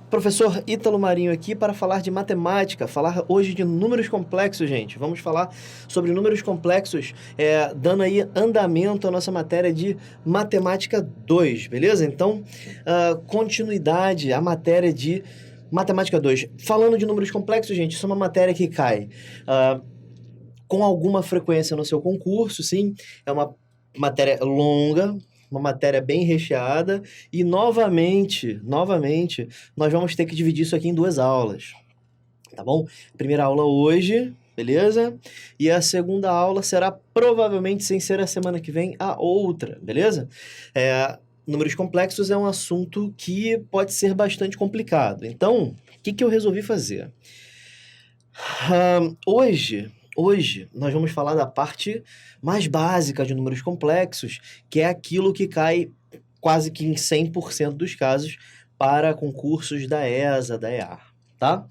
Professor Ítalo Marinho aqui para falar de matemática, falar hoje de números complexos, gente. Vamos falar sobre números complexos, dando aí andamento à nossa matéria de matemática 2, beleza? Então, continuidade à matéria de matemática 2. Falando de números complexos, gente, isso é uma matéria que cai com alguma frequência no seu concurso, sim. É uma matéria longa, uma matéria bem recheada e novamente, nós vamos ter que dividir isso aqui em duas aulas, tá bom? Primeira aula hoje, beleza? E a segunda aula será provavelmente, sem ser a semana que vem, a outra, beleza? Números complexos é um assunto que pode ser bastante complicado. Então, o que eu resolvi fazer? Hoje nós vamos falar da parte mais básica de números complexos, que é aquilo que cai quase que em 100% dos casos para concursos da ESA, da EAR, tá?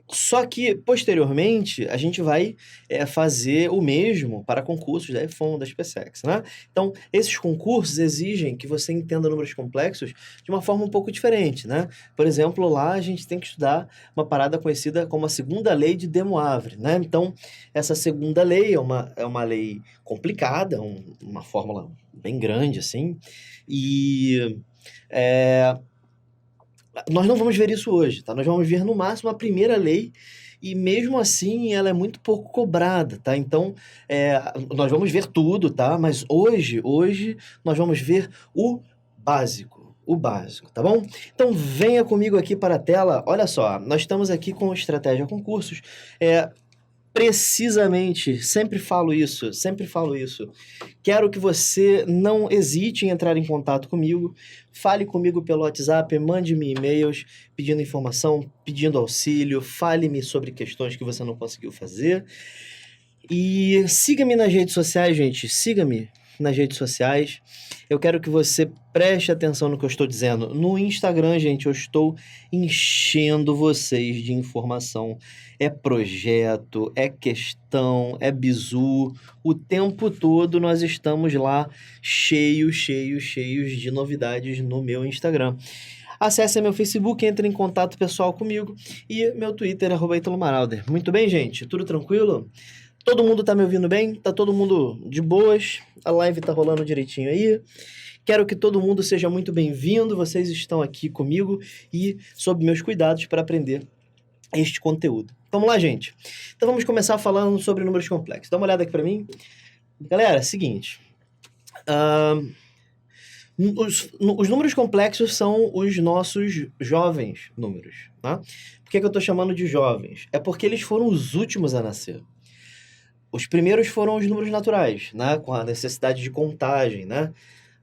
Só que, posteriormente, a gente vai fazer o mesmo para concursos da EFON, da SpaceX, né? Então, esses concursos exigem que você entenda números complexos de uma forma um pouco diferente, né? Por exemplo, lá a gente tem que estudar uma parada conhecida como a segunda lei de De Moivre, né? Então, essa segunda lei é uma lei complicada, uma fórmula bem grande, assim, e... nós não vamos ver isso hoje, tá? Nós vamos ver no máximo a primeira lei e mesmo assim ela é muito pouco cobrada, tá? Então, nós vamos ver tudo, tá? Mas hoje nós vamos ver o básico, tá bom? Então venha comigo aqui para a tela. Olha só, nós estamos aqui com Estratégia Concursos. Precisamente, sempre falo isso. Quero que você não hesite em entrar em contato comigo, fale comigo pelo WhatsApp, mande-me e-mails pedindo informação, pedindo auxílio, fale-me sobre questões que você não conseguiu fazer. E siga-me nas redes sociais, gente, siga-me nas redes sociais. Eu quero que você preste atenção no que eu estou dizendo. No Instagram, gente, eu estou enchendo vocês de informação. É projeto, é questão, é bizu. O tempo todo nós estamos lá cheios de novidades no meu Instagram. Acesse meu Facebook, entre em contato pessoal comigo e meu Twitter, @ItaloMaralder. Muito bem, gente? Tudo tranquilo? Todo mundo tá me ouvindo bem? Tá todo mundo de boas? A live tá rolando direitinho aí? Quero que todo mundo seja muito bem-vindo. Vocês estão aqui comigo e sob meus cuidados para aprender este conteúdo. Vamos lá, gente. Então vamos começar falando sobre números complexos. Dá uma olhada aqui para mim. Galera, seguinte. Os números complexos são os nossos jovens números, tá? Por que eu tô chamando de jovens? É porque eles foram os últimos a nascer. Os primeiros foram os números naturais, né? Com a necessidade de contagem, né?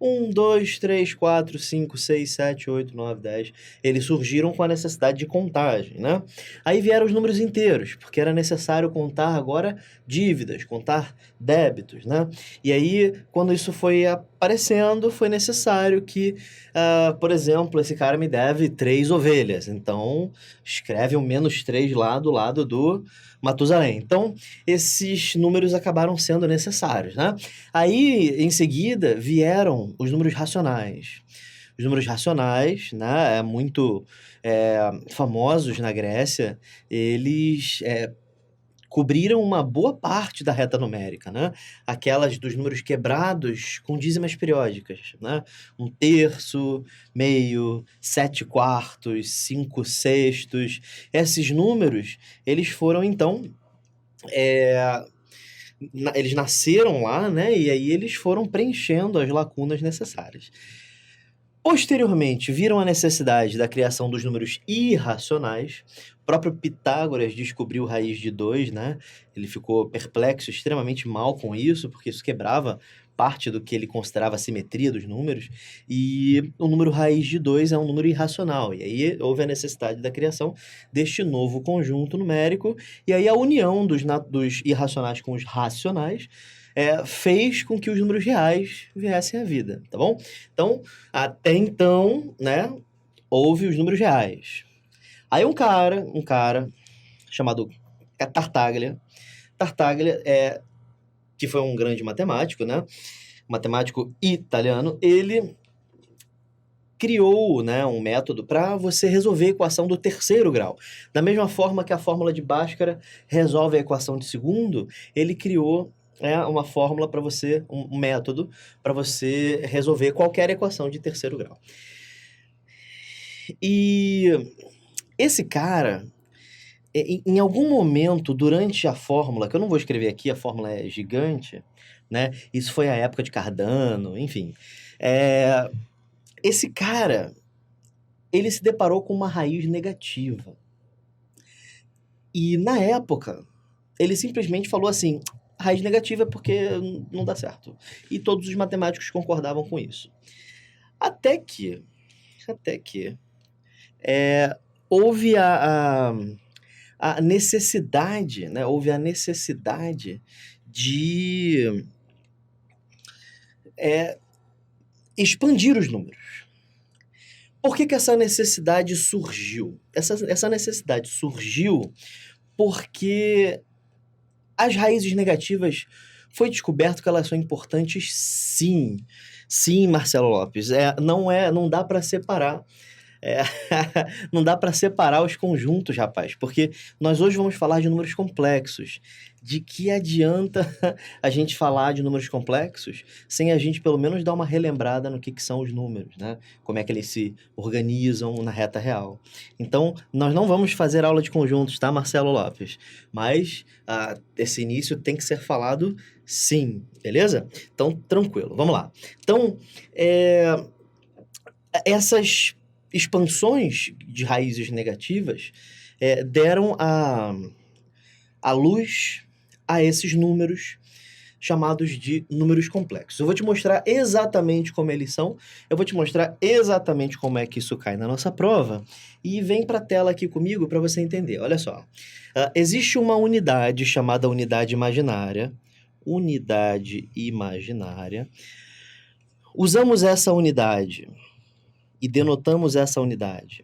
1, 2, 3, 4, 5, 6, 7, 8, 9, 10. Eles surgiram com a necessidade de contagem, né? Aí vieram os números inteiros, porque era necessário contar agora dívidas, contar débitos, né? E aí, quando isso foi aparecendo, foi necessário que, por exemplo, esse cara me deve 3 ovelhas. Então, escreve um -3 lá do lado do Matusalém. Então, esses números acabaram sendo necessários, né? Aí, em seguida, vieram os números racionais. Os números racionais, né, muito famosos na Grécia, eles cobriram uma boa parte da reta numérica, né? Aquelas dos números quebrados com dízimas periódicas, né? 1/3, meio, 7/4, 5/6. Esses números, eles foram, então, eles nasceram lá, né? E aí eles foram preenchendo as lacunas necessárias. Posteriormente, viram a necessidade da criação dos números irracionais. O próprio Pitágoras descobriu raiz de 2, né? Ele ficou perplexo, extremamente mal com isso, porque isso quebrava parte do que ele considerava a simetria dos números. E o número raiz de 2 é um número irracional. E aí houve a necessidade da criação deste novo conjunto numérico. E aí a união dos irracionais com os racionais fez com que os números reais viessem à vida, tá bom? Então, até então, né, houve os números reais. Aí um cara chamado Tartaglia, que foi um grande matemático, né, matemático italiano, ele criou, né, um método para você resolver a equação do terceiro grau. Da mesma forma que a fórmula de Bhaskara resolve a equação de segundo, ele criou uma fórmula para você, um método para você resolver qualquer equação de terceiro grau. E esse cara, em algum momento durante a fórmula, que eu não vou escrever aqui, a fórmula é gigante, né? Isso foi a época de Cardano, enfim. Esse cara, ele se deparou com uma raiz negativa. E na época, ele simplesmente falou assim: raiz negativa é porque não dá certo. E todos os matemáticos concordavam com isso. Até que houve a necessidade, né? Houve a necessidade de expandir os números. Por que essa necessidade surgiu? Essa necessidade surgiu porque as raízes negativas foi descoberto que elas são importantes, sim. Sim, Marcelo Lopes. Não dá para separar. Não dá para separar os conjuntos, rapaz, porque nós hoje vamos falar de números complexos. De que adianta a gente falar de números complexos sem a gente pelo menos dar uma relembrada no que são os números, né? Como é que eles se organizam na reta real. Então, nós não vamos fazer aula de conjuntos, tá, Marcelo Lopes? Mas esse início tem que ser falado sim, beleza? Então, tranquilo, vamos lá. Então, essas expansões de raízes negativas deram a luz a esses números chamados de números complexos. Eu vou te mostrar exatamente como eles são, eu vou te mostrar exatamente como é que isso cai na nossa prova, e vem para a tela aqui comigo para você entender. Olha só, existe uma unidade chamada unidade imaginária. Usamos essa unidade e denotamos essa unidade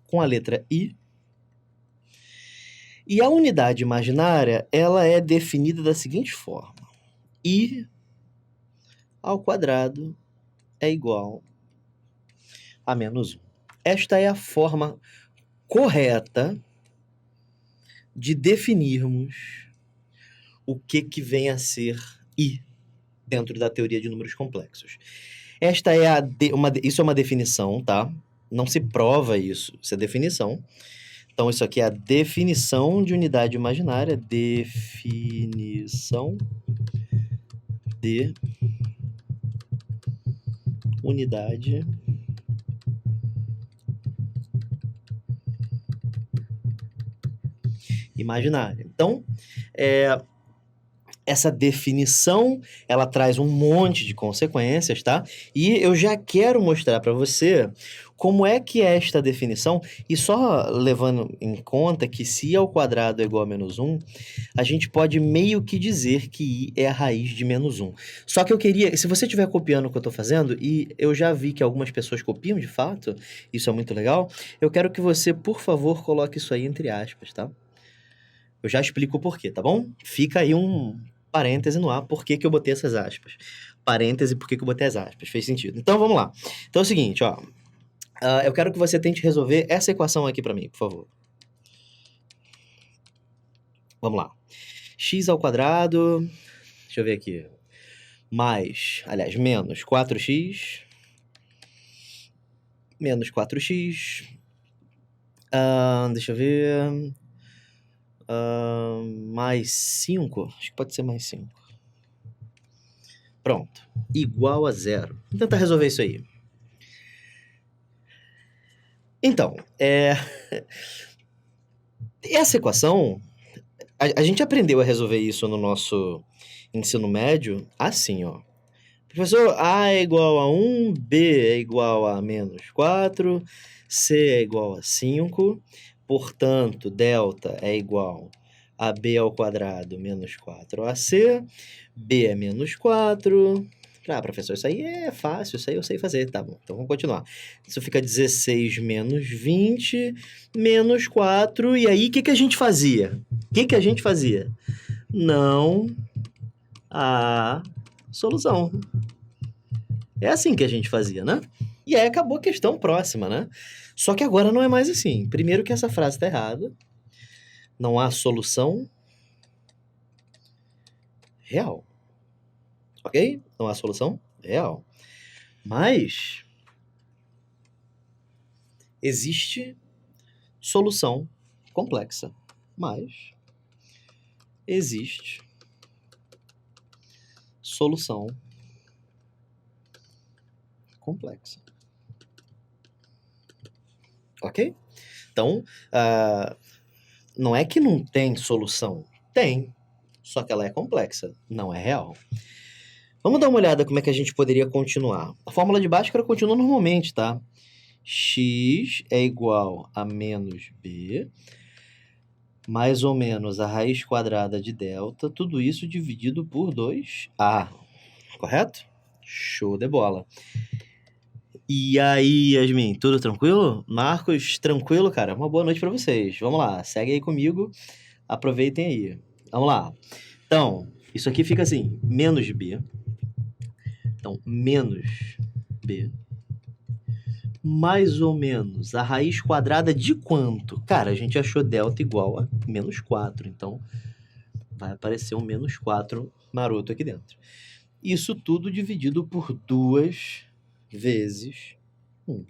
com a letra I. E a unidade imaginária, ela é definida da seguinte forma: I ao quadrado é igual a menos 1. Esta é a forma correta de definirmos o que vem a ser I dentro da teoria de números complexos. Esta é isso é uma definição, tá? Não se prova isso é definição. Então, isso aqui é a definição de unidade imaginária. Definição de unidade imaginária. Então, essa definição, ela traz um monte de consequências, tá? E eu já quero mostrar para você como é que é esta definição, e só levando em conta que se I ao quadrado é igual a menos 1, a gente pode meio que dizer que I é a raiz de menos 1. Só que eu queria, se você estiver copiando o que eu estou fazendo, e eu já vi que algumas pessoas copiam de fato, isso é muito legal, eu quero que você, por favor, coloque isso aí entre aspas, tá? Eu já explico o porquê, tá bom? Fica aí um parêntese no ar, por que eu botei essas aspas. Parêntese, por que eu botei as aspas. Fez sentido. Então, vamos lá. Então é o seguinte, ó. Eu quero que você tente resolver essa equação aqui para mim, por favor. Vamos lá. X ao quadrado, deixa eu ver aqui, menos 4x, menos 4x, deixa eu ver, mais 5, acho que pode ser mais 5. Pronto, igual a 0. Vou tentar resolver isso aí. Então, essa equação, a gente aprendeu a resolver isso no nosso ensino médio assim, ó. Professor, A é igual a 1, B é igual a menos 4, C é igual a 5, portanto, delta é igual a B ao quadrado menos 4AC, B é menos 4... professor, isso aí é fácil, isso aí eu sei fazer, tá bom, então vamos continuar. Isso fica 16 menos 20, menos 4, e aí o que a gente fazia? Não há solução. É assim que a gente fazia, né? E aí acabou a questão próxima, né? Só que agora não é mais assim. Primeiro que essa frase está errada. Não há solução real. Ok? Não há solução real. Mas existe solução complexa. Mas existe solução complexa. Ok? Então, não é que não tem solução. Tem. Só que ela é complexa. Não é real. Vamos dar uma olhada como é que a gente poderia continuar. A fórmula de Bhaskara continua normalmente, tá? X é igual a menos B, mais ou menos a raiz quadrada de delta, tudo isso dividido por 2A. Correto? Show de bola. E aí, Yasmin, tudo tranquilo? Marcos, tranquilo, cara? Uma boa noite pra vocês. Vamos lá, segue aí comigo, aproveitem aí. Vamos lá. Então, isso aqui fica assim, menos B. Então, menos B, mais ou menos a raiz quadrada de quanto? Cara, a gente achou delta igual a menos 4, então vai aparecer um menos 4 maroto aqui dentro. Isso tudo dividido por 2 vezes 1.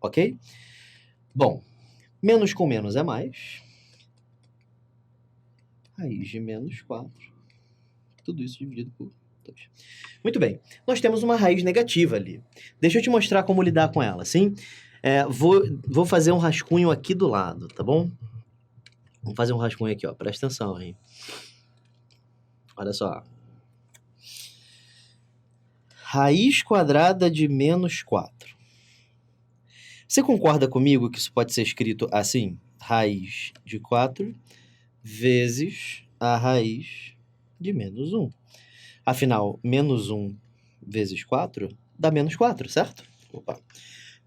Ok? Bom, menos com menos é mais. Raiz de menos 4. Tudo isso dividido por 2. Muito bem. Nós temos uma raiz negativa ali. Deixa eu te mostrar como lidar com ela, sim? Vou fazer um rascunho aqui do lado, tá bom? Vamos fazer um rascunho aqui, ó. Presta atenção, hein? Olha só. Raiz quadrada de menos 4. Você concorda comigo que isso pode ser escrito assim? Raiz de 4 vezes a raiz de menos 1. Afinal, menos 1 vezes 4 dá menos 4, certo? Opa.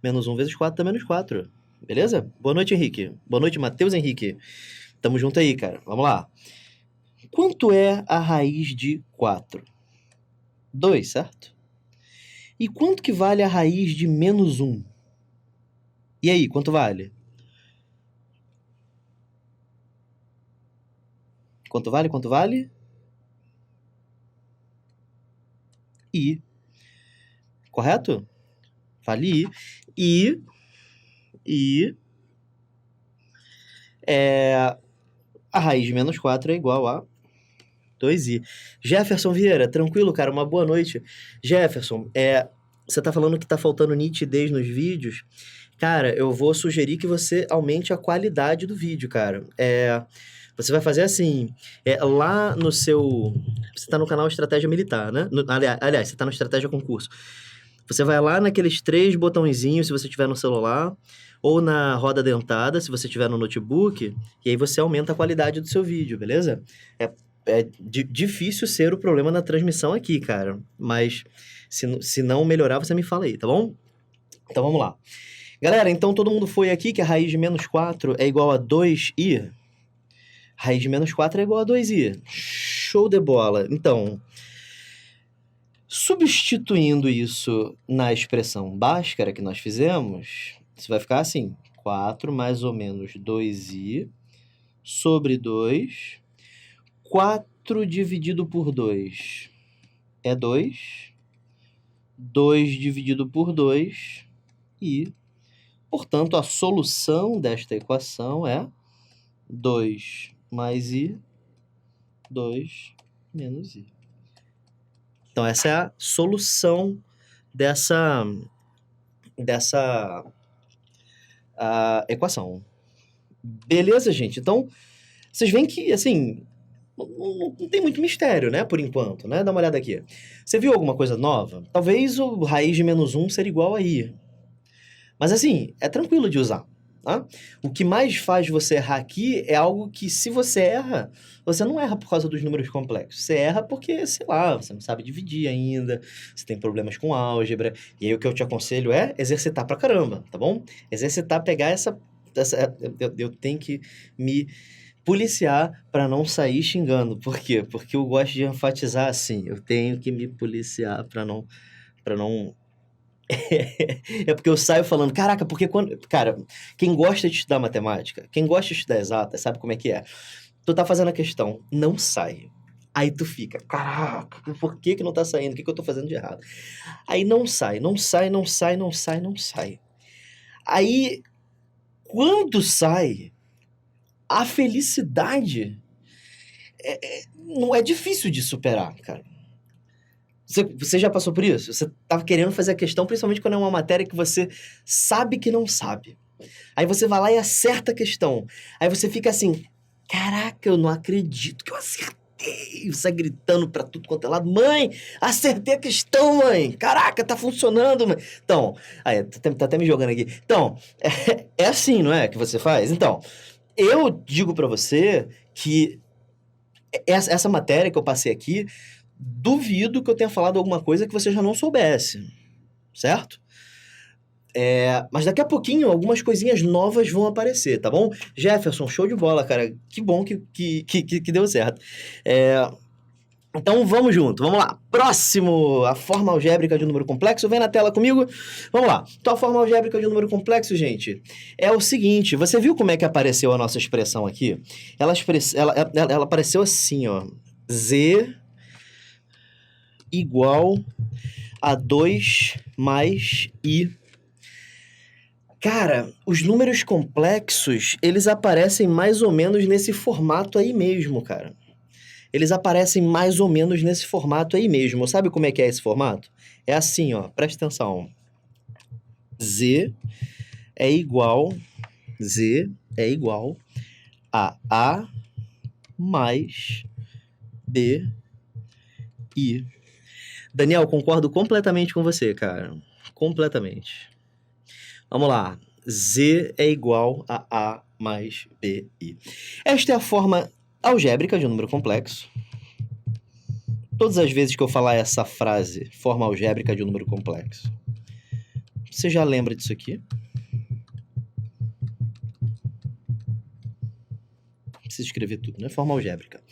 Menos 1 vezes 4 dá menos 4. Beleza? Boa noite, Henrique. Boa noite, Matheus Henrique. Tamo junto aí, cara. Vamos lá. Quanto é a raiz de 4? 2, certo? E quanto que vale a raiz de menos 1? E aí, quanto vale? Quanto vale? Quanto vale? I. Correto? Vale I. A raiz de menos 4 é igual a 2i. Jefferson Vieira, tranquilo, cara? Uma boa noite. Jefferson, você tá falando que tá faltando nitidez nos vídeos. Cara, eu vou sugerir que você aumente a qualidade do vídeo, cara. Você vai fazer assim, lá no seu... Você tá no canal Estratégia Militar, né? Aliás, você tá no Estratégia Concurso. Você vai lá naqueles 3 botõezinhos, se você tiver no celular, ou na roda dentada, se você tiver no notebook, e aí você aumenta a qualidade do seu vídeo, beleza? É difícil ser o problema na transmissão aqui, cara. Mas se não melhorar, você me fala aí, tá bom? Então vamos lá. Galera, então todo mundo foi aqui que a raiz de menos 4 é igual a 2i? Raiz de menos 4 é igual a 2i. Show de bola. Então, substituindo isso na expressão Bhaskara que nós fizemos, isso vai ficar assim, 4 mais ou menos 2i sobre 2. 4 dividido por 2 é 2. 2 dividido por 2 e, portanto, a solução desta equação é 2 mais i, 2 menos i. Então, essa é a solução dessa equação. Beleza, gente? Então, vocês veem que, assim, não tem muito mistério, né? Por enquanto, né? Dá uma olhada aqui. Você viu alguma coisa nova? Talvez o raiz de menos 1 seja igual a i. Mas, assim, é tranquilo de usar. Tá? O que mais faz você errar aqui é algo que, se você erra, você não erra por causa dos números complexos. Você erra porque, sei lá, você não sabe dividir ainda, você tem problemas com álgebra. E aí o que eu te aconselho é exercitar pra caramba, tá bom? Exercitar, pegar essa eu tenho que me policiar para não sair xingando. Por quê? Porque eu gosto de enfatizar assim. Eu tenho que me policiar para não É porque eu saio falando, caraca, porque quando. Cara, quem gosta de estudar matemática, quem gosta de estudar exata, sabe como é que é? Tu tá fazendo a questão, não sai. Aí tu fica, caraca, por que que não tá saindo? O que que eu tô fazendo de errado? Aí não sai, não sai, não sai, não sai, não sai. Aí, quando sai, a felicidade não é difícil de superar, cara. Você já passou por isso? Você tava querendo fazer a questão, principalmente quando é uma matéria que você sabe que não sabe. Aí você vai lá e acerta a questão. Aí você fica assim, caraca, eu não acredito que eu acertei. Você gritando pra tudo quanto é lado, mãe, acertei a questão, mãe. Caraca, tá funcionando, mãe. Então, aí, tá até me jogando aqui. Então, é assim, não é, que você faz? Então, eu digo pra você que essa matéria que eu passei aqui, duvido que eu tenha falado alguma coisa que você já não soubesse, certo? Mas daqui a pouquinho algumas coisinhas novas vão aparecer, tá bom? Jefferson, show de bola, cara. Que bom que deu certo. É, então vamos junto, vamos lá. Próximo, a forma algébrica de um número complexo. Vem na tela comigo. Vamos lá. Então a forma algébrica de um número complexo, gente, é o seguinte. Você viu como é que apareceu a nossa expressão aqui? Ela apareceu assim, ó. Z igual a 2 mais I. Cara, os números complexos, eles aparecem mais ou menos nesse formato aí mesmo, cara. Eles aparecem mais ou menos nesse formato aí mesmo. Sabe como é que é esse formato? É assim, ó, presta atenção. Z é igual, Z é igual a A mais B, I. Daniel, concordo completamente com você, cara. Completamente. Vamos lá. Z é igual a A mais BI. Esta é a forma algébrica de um número complexo. Todas as vezes que eu falar essa frase, forma algébrica de um número complexo, você já lembra disso aqui? Não precisa escrever tudo, né? Forma algébrica.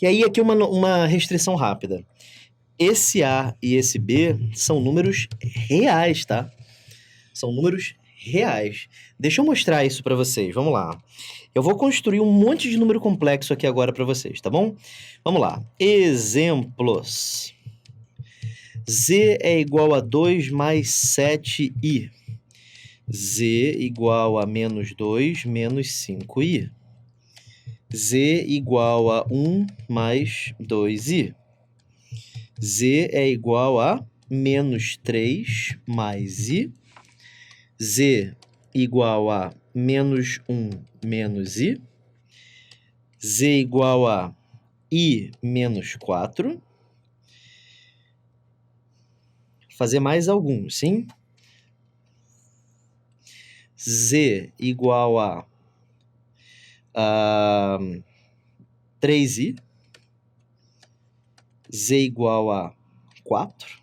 E aí aqui uma restrição rápida. Esse A e esse B são números reais, tá? São números reais. Deixa eu mostrar isso para vocês. Vamos lá. Eu vou construir um monte de número complexo aqui agora para vocês, tá bom? Vamos lá. Exemplos. Z é igual a 2 mais 7i. Z igual a menos 2 menos 5i. Z igual a 1 mais 2i. Z é igual a menos 3 mais i. Z igual a menos 1 menos i. Z igual a i menos 4. Fazer mais alguns, sim? Z igual a 3i. Z igual a 4.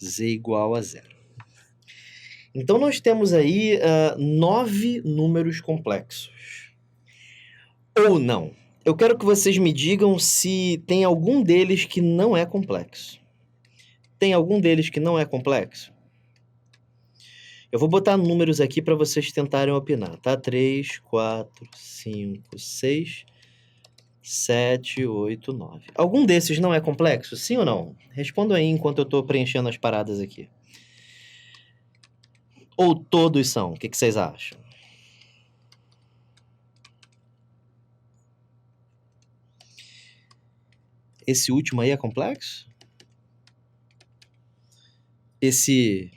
Z igual a 0. Então, nós temos aí 9 números complexos. Ou não. Eu quero que vocês me digam se tem algum deles que não é complexo. Tem algum deles que não é complexo? Eu vou botar números aqui para vocês tentarem opinar, tá? 3, 4, 5, 6, 7, 8, 9. Algum desses não é complexo? Sim ou não? Respondam aí enquanto eu estou preenchendo as paradas aqui. Ou todos são? O que vocês acham? Esse último aí é complexo? Esse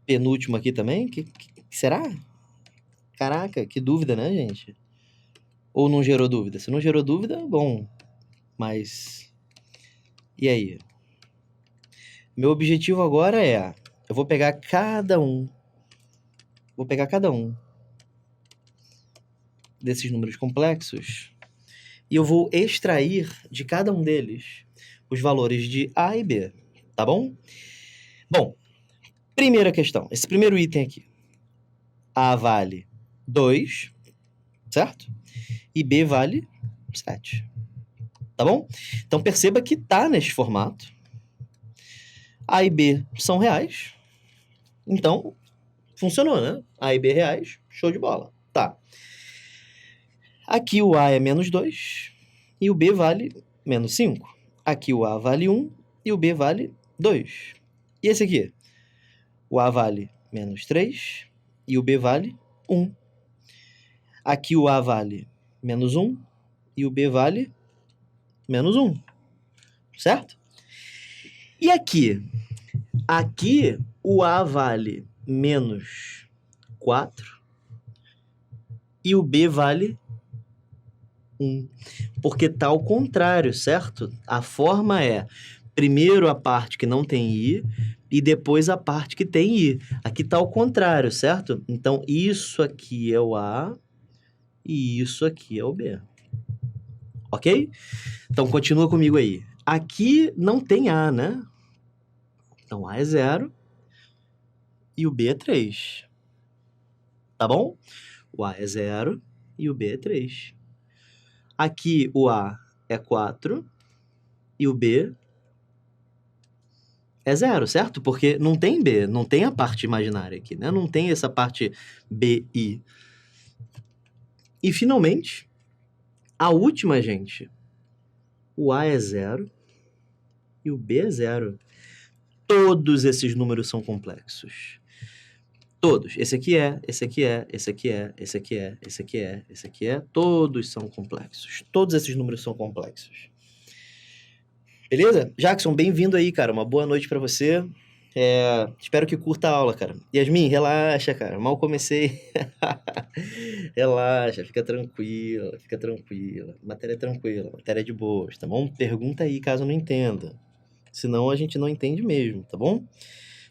penúltimo aqui também? Que será? Caraca, que dúvida, né, gente? Ou não gerou dúvida? Se não gerou dúvida, bom. Mas e aí? Meu objetivo agora é... Eu vou pegar cada um. Vou pegar cada um desses números complexos e eu vou extrair de cada um deles os valores de A e B, tá bom? Bom, primeira questão. Esse primeiro item aqui. A vale 2, certo? E B vale 7. Tá bom? Então perceba que tá nesse formato. A e B são reais. Então, funcionou, né? A e B reais, show de bola. Tá. Aqui o A é menos 2 e o B vale menos 5. Aqui o A vale 1 e o B vale 2. E esse aqui? O A vale menos 3 e o B vale 1. Aqui o A vale menos 1 e o B vale menos 1. Certo? E aqui? Aqui o A vale menos 4 e o B vale 1. Porque tá ao contrário, certo? A forma é primeiro a parte que não tem I e depois a parte que tem I. Aqui tá ao contrário, certo? Então, isso aqui é o A e isso aqui é o B. Ok? Então, continua comigo aí. Aqui não tem A, né? Então, A é 0 e o B é 3. Tá bom? O A é 0 e o B é 3. Aqui o A é 4 e o B é 0, certo? Porque não tem B, não tem a parte imaginária aqui, né? Não tem essa parte BI. E, finalmente, a última, gente. O A é 0 e o B é 0. Todos esses números são complexos. Todos. Esse aqui é, esse aqui é, esse aqui é, esse aqui é, esse aqui é, esse aqui é. Todos são complexos. Todos esses números são complexos. Beleza? Jackson, bem-vindo aí, cara. Uma boa noite pra você. Espero que curta a aula, cara. Yasmin, relaxa, cara. Mal comecei. Relaxa, fica tranquila, fica tranquila. Matéria tranquila, matéria de boas, tá bom? Pergunta aí caso não entenda. Senão a gente não entende mesmo, tá bom?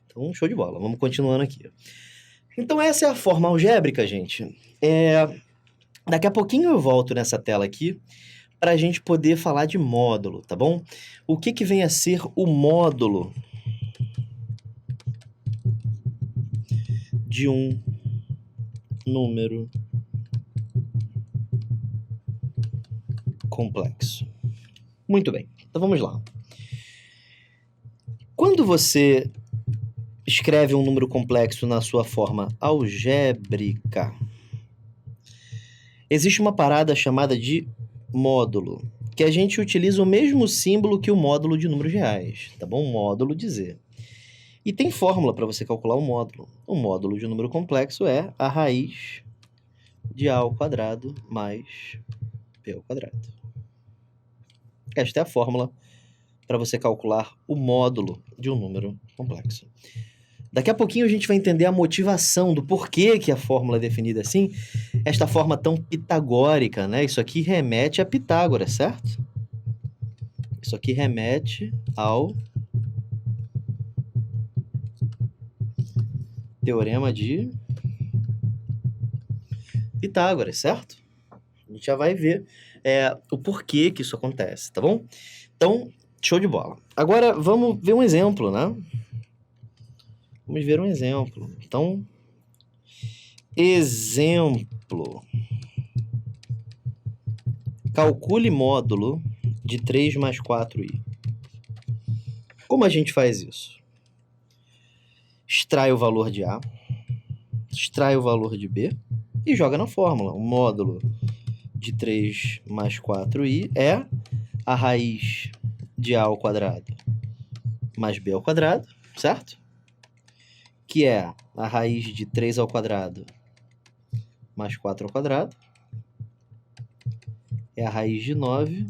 Então, show de bola. Vamos continuando aqui. Então, essa é a forma algébrica, gente. Daqui a pouquinho eu volto nessa tela aqui para a gente poder falar de módulo, tá bom? O que vem a ser o módulo de um número complexo? Muito bem, então vamos lá. Quando você escreve um número complexo na sua forma algébrica, existe uma parada chamada de módulo, que a gente utiliza o mesmo símbolo que o módulo de números reais, tá bom? Módulo de Z. E tem fórmula para você calcular o módulo. O módulo de um número complexo é a raiz de A ao quadrado mais B ao quadrado. Esta é a fórmula para você calcular o módulo de um número complexo. Daqui a pouquinho a gente vai entender a motivação do porquê que a fórmula é definida assim, esta forma tão pitagórica, né? Isso aqui remete a Pitágoras, certo? Isso aqui remete ao teorema de Pitágoras, certo? A gente já vai ver o porquê que isso acontece, tá bom? Então, show de bola. Agora, vamos ver um exemplo, né? Vamos ver um exemplo. Então, exemplo. Calcule módulo de 3 mais 4i. Como a gente faz isso? Extrai o valor de A, extrai o valor de B e joga na fórmula. O módulo de 3 mais 4i é a raiz de A ao quadrado mais B ao quadrado, certo? Que é a raiz de 3 ao quadrado mais 4 ao quadrado. É a raiz de 9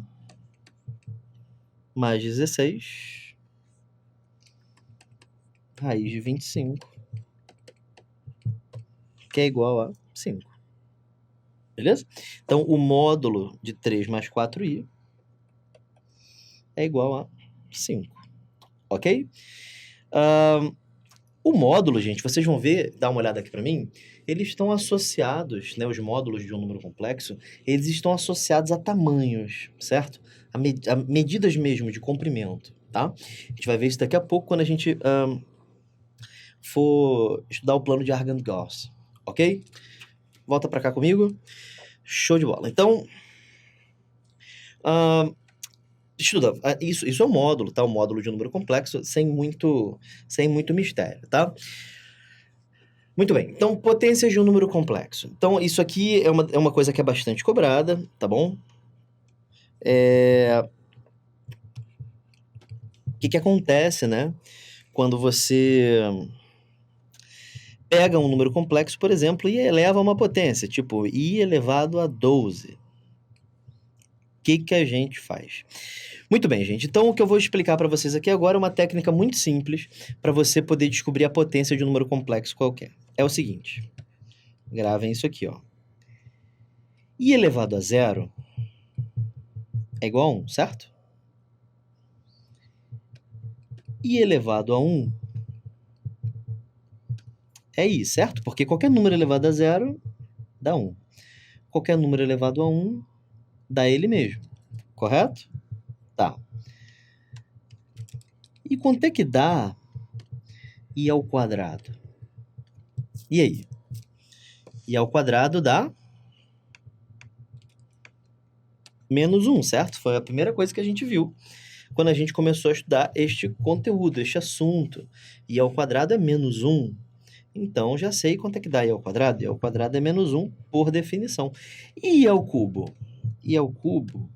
mais 16, raiz de 25, que é igual a 5. Beleza? Então, o módulo de 3 mais 4i é igual a 5. Ok? O módulo, gente, vocês vão ver, dá uma olhada aqui para mim, eles estão associados, né, os módulos de um número complexo, eles estão associados a tamanhos, certo? A medidas mesmo de comprimento, tá? A gente vai ver isso daqui a pouco quando a gente for estudar o plano de Argand-Gauss, ok? Volta para cá comigo. Show de bola. Então, estuda. Isso é um módulo, tá? Um módulo de número complexo, sem muito mistério, tá? Muito bem. Então, potências de um número complexo. Então, isso aqui é uma coisa que é bastante cobrada, tá bom? O que acontece, né? Quando você pega um número complexo, por exemplo, e eleva a uma potência, tipo i elevado a 12. O que a gente faz? Muito bem, gente. Então, o que eu vou explicar para vocês aqui agora é uma técnica muito simples para você poder descobrir a potência de um número complexo qualquer. É o seguinte. Gravem isso aqui, ó. I elevado a 0 é igual a 1, certo? I elevado a 1 é i, certo? Porque qualquer número elevado a 0 dá 1. Qualquer número elevado a 1 dá ele mesmo, correto? Tá. E quanto é que dá i ao quadrado? E aí? I ao quadrado dá menos 1, certo? Foi a primeira coisa que a gente viu quando a gente começou a estudar este conteúdo, este assunto. I ao quadrado é menos 1. Então, já sei quanto é que dá i ao quadrado. I ao quadrado é menos 1 por definição. E i ao cubo? I ao cubo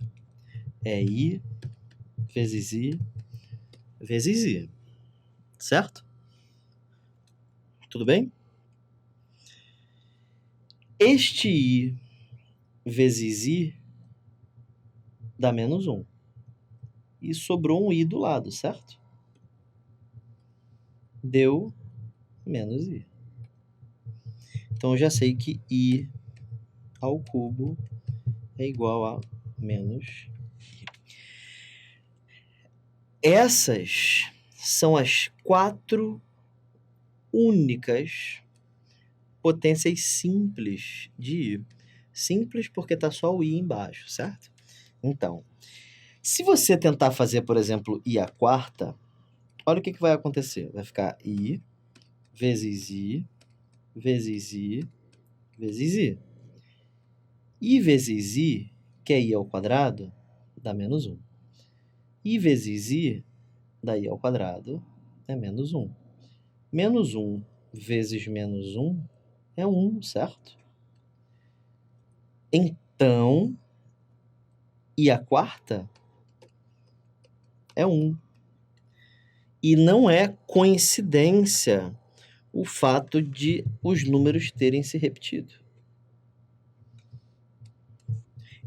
é i vezes i vezes i. Certo? Tudo bem? Este i vezes i dá menos 1. E sobrou um i do lado, certo? Deu menos i. Então, eu já sei que i ao cubo é igual a menos i. Essas são as 4 únicas potências simples de i. Simples porque está só o i embaixo, certo? Então, se você tentar fazer, por exemplo, i à quarta, olha o que vai acontecer. Vai ficar i vezes i vezes i vezes i. I vezes i, que é i ao quadrado, dá menos 1. I vezes i dá i ao quadrado é menos 1. Menos 1 vezes menos 1 é 1, certo? Então, i à quarta é 1. E não é coincidência o fato de os números terem se repetido.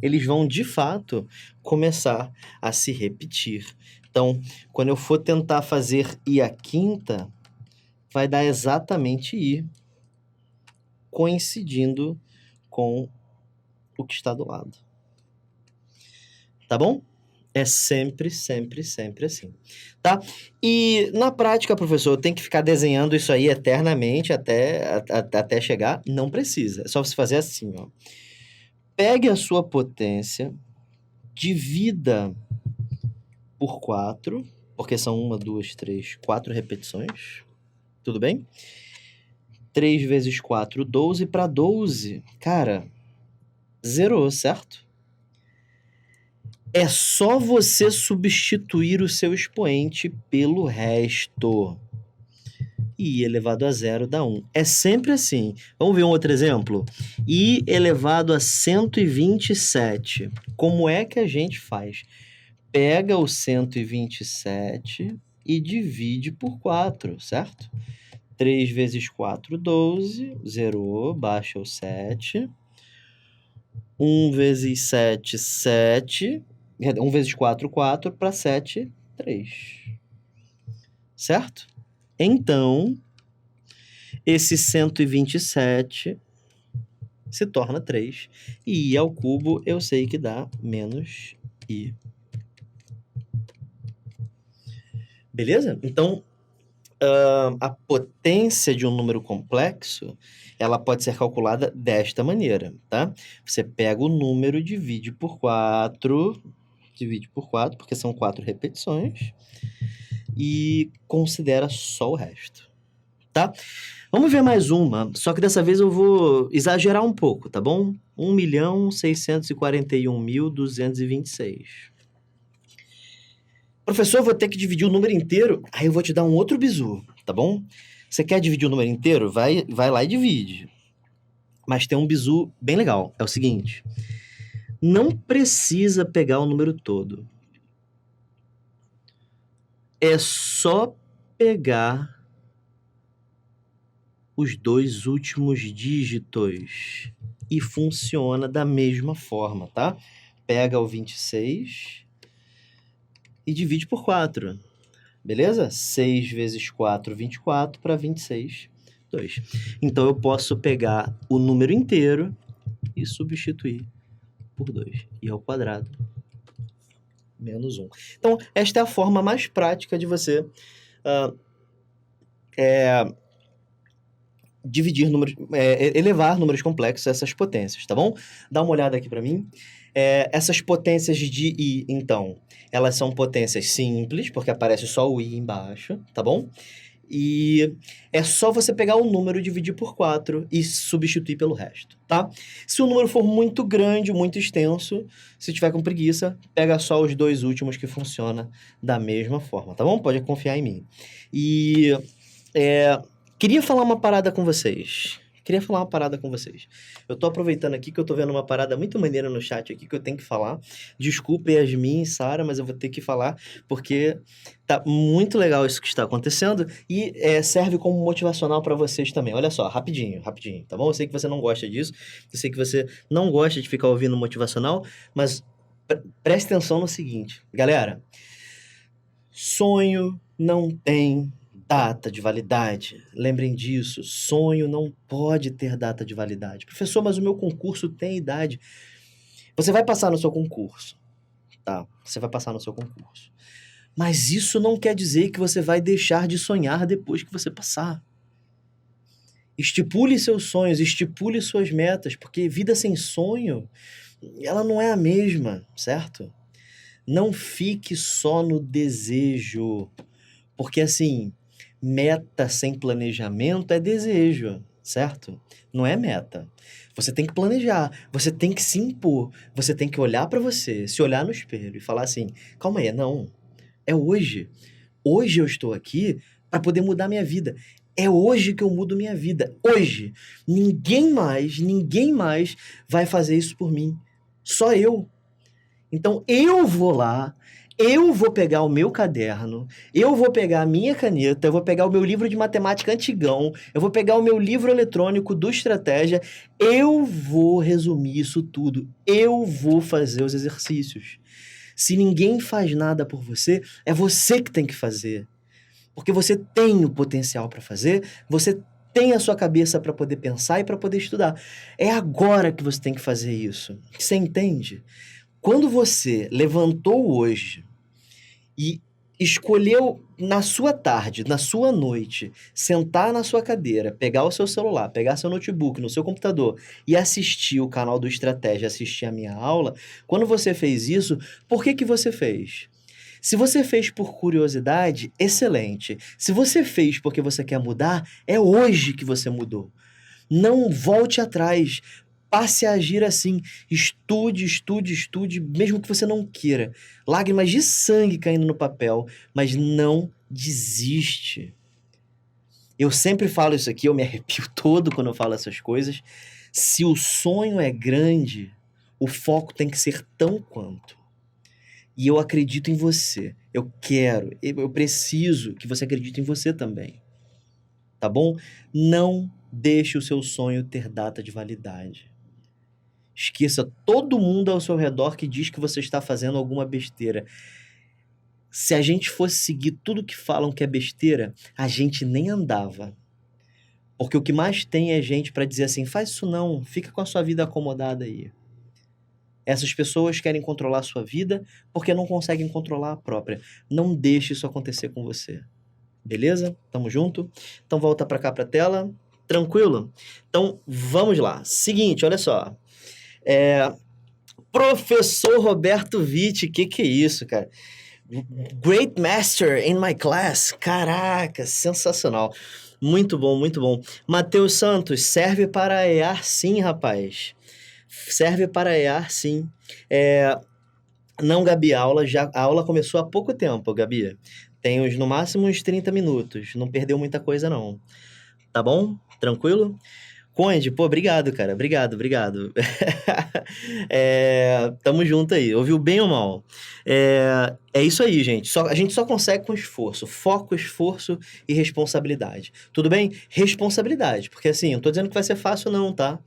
Eles vão, de fato, começar a se repetir. Então, quando eu for tentar fazer i à quinta, vai dar exatamente i, coincidindo com o que está do lado. Tá bom? É sempre, sempre, sempre assim, tá? E na prática, professor, eu tenho que ficar desenhando isso aí eternamente até chegar? Não precisa. É só você fazer assim, ó. Pegue a sua potência, divida por 4, porque são 1, 2, 3, 4 repetições. Tudo bem? 3 vezes 4, 12. Para 12, cara, zerou, certo? É só você substituir o seu expoente pelo resto. I elevado a 0 dá 1. É sempre assim. Vamos ver um outro exemplo? I elevado a 127. Como é que a gente faz? Pega o 127 e divide por 4, certo? 3 vezes 4, 12. Zerou, baixa o 7. 1 vezes 7, 7. 1 vezes 4, 4. Para 7, 3. Certo? Então, esse 127 se torna 3. E i ao cubo eu sei que dá menos i. Beleza? Então, a potência de um número complexo, ela pode ser calculada desta maneira, tá? Você pega o número, divide por 4, porque são 4 repetições, e considera só o resto, tá? Vamos ver mais uma, só que dessa vez eu vou exagerar um pouco, tá bom? 1.641.226. Professor, eu vou ter que dividir o número inteiro. Aí eu vou te dar um outro bizu, tá bom? Você quer dividir o número inteiro? Vai lá e divide. Mas tem um bizu bem legal. É o seguinte: não precisa pegar o número todo. É só pegar os 2 últimos dígitos. E funciona da mesma forma, tá? Pega o 26 e divide por 4. Beleza? 6 vezes 4, 24, para 26, 2. Então, eu posso pegar o número inteiro e substituir por 2. E ao quadrado, menos 1. Então, esta é a forma mais prática de você dividir números, elevar números complexos a essas potências, tá bom? Dá uma olhada aqui para mim. Essas potências de i, então, elas são potências simples, porque aparece só o i embaixo, tá bom? E é só você pegar o número, dividir por 4 e substituir pelo resto, tá? Se o número for muito grande, muito extenso, se tiver com preguiça, pega só os 2 últimos que funciona da mesma forma, tá bom? Pode confiar em mim. E queria falar uma parada com vocês. Eu tô aproveitando aqui que eu tô vendo uma parada muito maneira no chat aqui que eu tenho que falar. Desculpe, Yasmin e Sara, mas eu vou ter que falar porque tá muito legal isso que está acontecendo e serve como motivacional para vocês também. Olha só, rapidinho, tá bom? Eu sei que você não gosta disso, eu sei que você não gosta de ficar ouvindo motivacional, mas preste atenção no seguinte, galera. Sonho não tem data de validade. Lembrem disso, sonho não pode ter data de validade. Professor, mas o meu concurso tem idade. Você vai passar no seu concurso, tá? Você vai passar no seu concurso. Mas isso não quer dizer que você vai deixar de sonhar depois que você passar. Estipule seus sonhos, estipule suas metas, porque vida sem sonho, ela não é a mesma, certo? Não fique só no desejo, porque assim, meta sem planejamento é desejo, certo? Não é meta. Você tem que planejar, você tem que se impor, você tem que olhar para você, se olhar no espelho e falar assim: calma aí, não, é hoje. Hoje eu estou aqui para poder mudar minha vida. É hoje que eu mudo minha vida. Hoje. Ninguém mais vai fazer isso por mim. Só eu. Então eu vou lá, eu vou pegar o meu caderno, eu vou pegar a minha caneta, eu vou pegar o meu livro de matemática antigão, eu vou pegar o meu livro eletrônico do Estratégia, eu vou resumir isso tudo, eu vou fazer os exercícios. Se ninguém faz nada por você, é você que tem que fazer. Porque você tem o potencial para fazer, você tem a sua cabeça para poder pensar e para poder estudar. É agora que você tem que fazer isso. Você entende? Quando você levantou hoje e escolheu na sua tarde, na sua noite, sentar na sua cadeira, pegar o seu celular, pegar seu notebook, no seu computador e assistir o canal do Estratégia, assistir a minha aula, quando você fez isso, por que você fez? Se você fez por curiosidade, excelente. Se você fez porque você quer mudar, é hoje que você mudou. Não volte atrás. Passe a agir assim. Estude, mesmo que você não queira. Lágrimas de sangue caindo no papel, mas não desiste. Eu sempre falo isso aqui, eu me arrepio todo quando eu falo essas coisas. Se o sonho é grande, o foco tem que ser tão quanto. E eu acredito em você. Eu preciso que você acredite em você também. Tá bom? Não deixe o seu sonho ter data de validade. Esqueça todo mundo ao seu redor que diz que você está fazendo alguma besteira. Se a gente fosse seguir tudo que falam que é besteira, a gente nem andava. Porque o que mais tem é gente para dizer assim: faz isso não, fica com a sua vida acomodada aí. Essas pessoas querem controlar a sua vida porque não conseguem controlar a própria. Não deixe isso acontecer com você. Beleza? Tamo junto? Então volta para cá para a tela. Tranquilo? Então vamos lá. Seguinte, olha só. Professor Roberto Vitti, que é isso, cara? Great Master in my class. Caraca, sensacional. Muito bom, muito bom. Matheus Santos, serve para EAR sim, rapaz. Serve para EAR sim. Não, Gabi, a aula começou há pouco tempo, Gabi. Tem no máximo uns 30 minutos. Não perdeu muita coisa, não. Tá bom? Tranquilo? Conde, pô, obrigado, cara. Obrigado, obrigado. Tamo junto aí. Ouviu bem ou mal? É isso aí, gente. A gente só consegue com esforço. Foco, esforço e responsabilidade. Tudo bem? Responsabilidade. Porque assim, não tô dizendo que vai ser fácil, não, tá?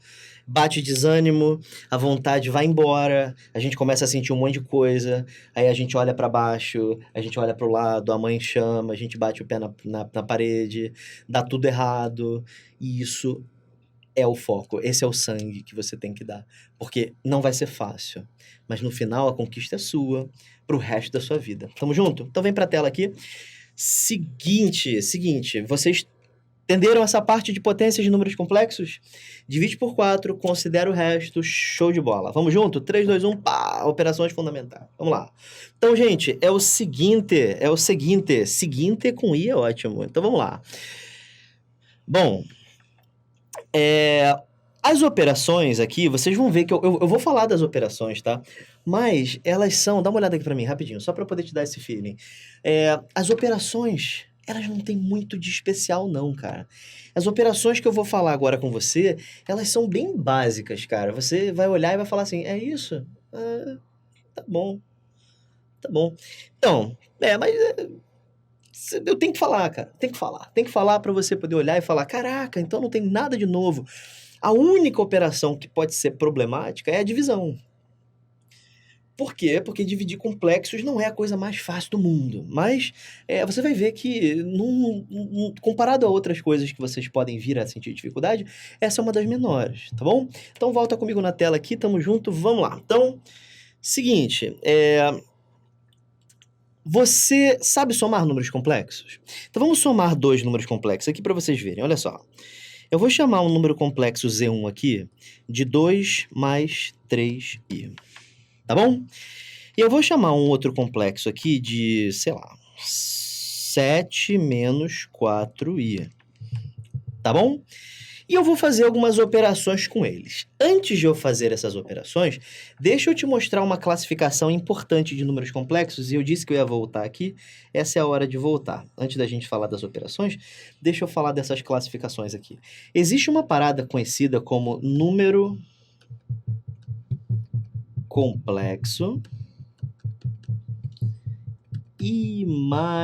Bate desânimo, a vontade vai embora, a gente começa a sentir um monte de coisa, aí a gente olha pra baixo, a gente olha pro lado, a mãe chama, a gente bate o pé na parede, dá tudo errado, e isso é o foco, esse é o sangue que você tem que dar. Porque não vai ser fácil, mas no final a conquista é sua pro resto da sua vida. Tamo junto? Então vem pra tela aqui. Seguinte, vocês entenderam essa parte de potência de números complexos? Divide por 4, considera o resto, show de bola. Vamos junto? 3, 2, 1, pá! Operações fundamentais. Vamos lá. Então, gente, é o seguinte, seguinte com I é ótimo. Então, vamos lá. Bom, as operações aqui, vocês vão ver que eu vou falar das operações, tá? Mas elas são... Dá uma olhada aqui pra mim, rapidinho, só pra eu poder te dar esse feeling. As operações, elas não têm muito de especial, não, cara. As operações que eu vou falar agora com você, elas são bem básicas, cara. Você vai olhar e vai falar assim, é isso? Tá bom. Tá bom. Então, mas... eu tenho que falar, cara. Tem que falar pra você poder olhar e falar, caraca, então não tem nada de novo. A única operação que pode ser problemática é a divisão. Por quê? Porque dividir complexos não é a coisa mais fácil do mundo. Mas você vai ver que, comparado a outras coisas que vocês podem vir a sentir dificuldade, essa é uma das menores, tá bom? Então volta comigo na tela aqui, tamo junto, vamos lá. Então, seguinte, você sabe somar números complexos? Então vamos somar dois números complexos aqui para vocês verem, olha só. Eu vou chamar um número complexo Z1 aqui de 2 mais 3i, tá bom? E eu vou chamar um outro complexo aqui de, sei lá, 7 menos 4i, tá bom? E eu vou fazer algumas operações com eles. Antes de eu fazer essas operações, deixa eu te mostrar uma classificação importante de números complexos, e eu disse que eu ia voltar aqui, essa é a hora de voltar. Antes da gente falar das operações, deixa eu falar dessas classificações aqui. Existe uma parada conhecida como número complexo imaginário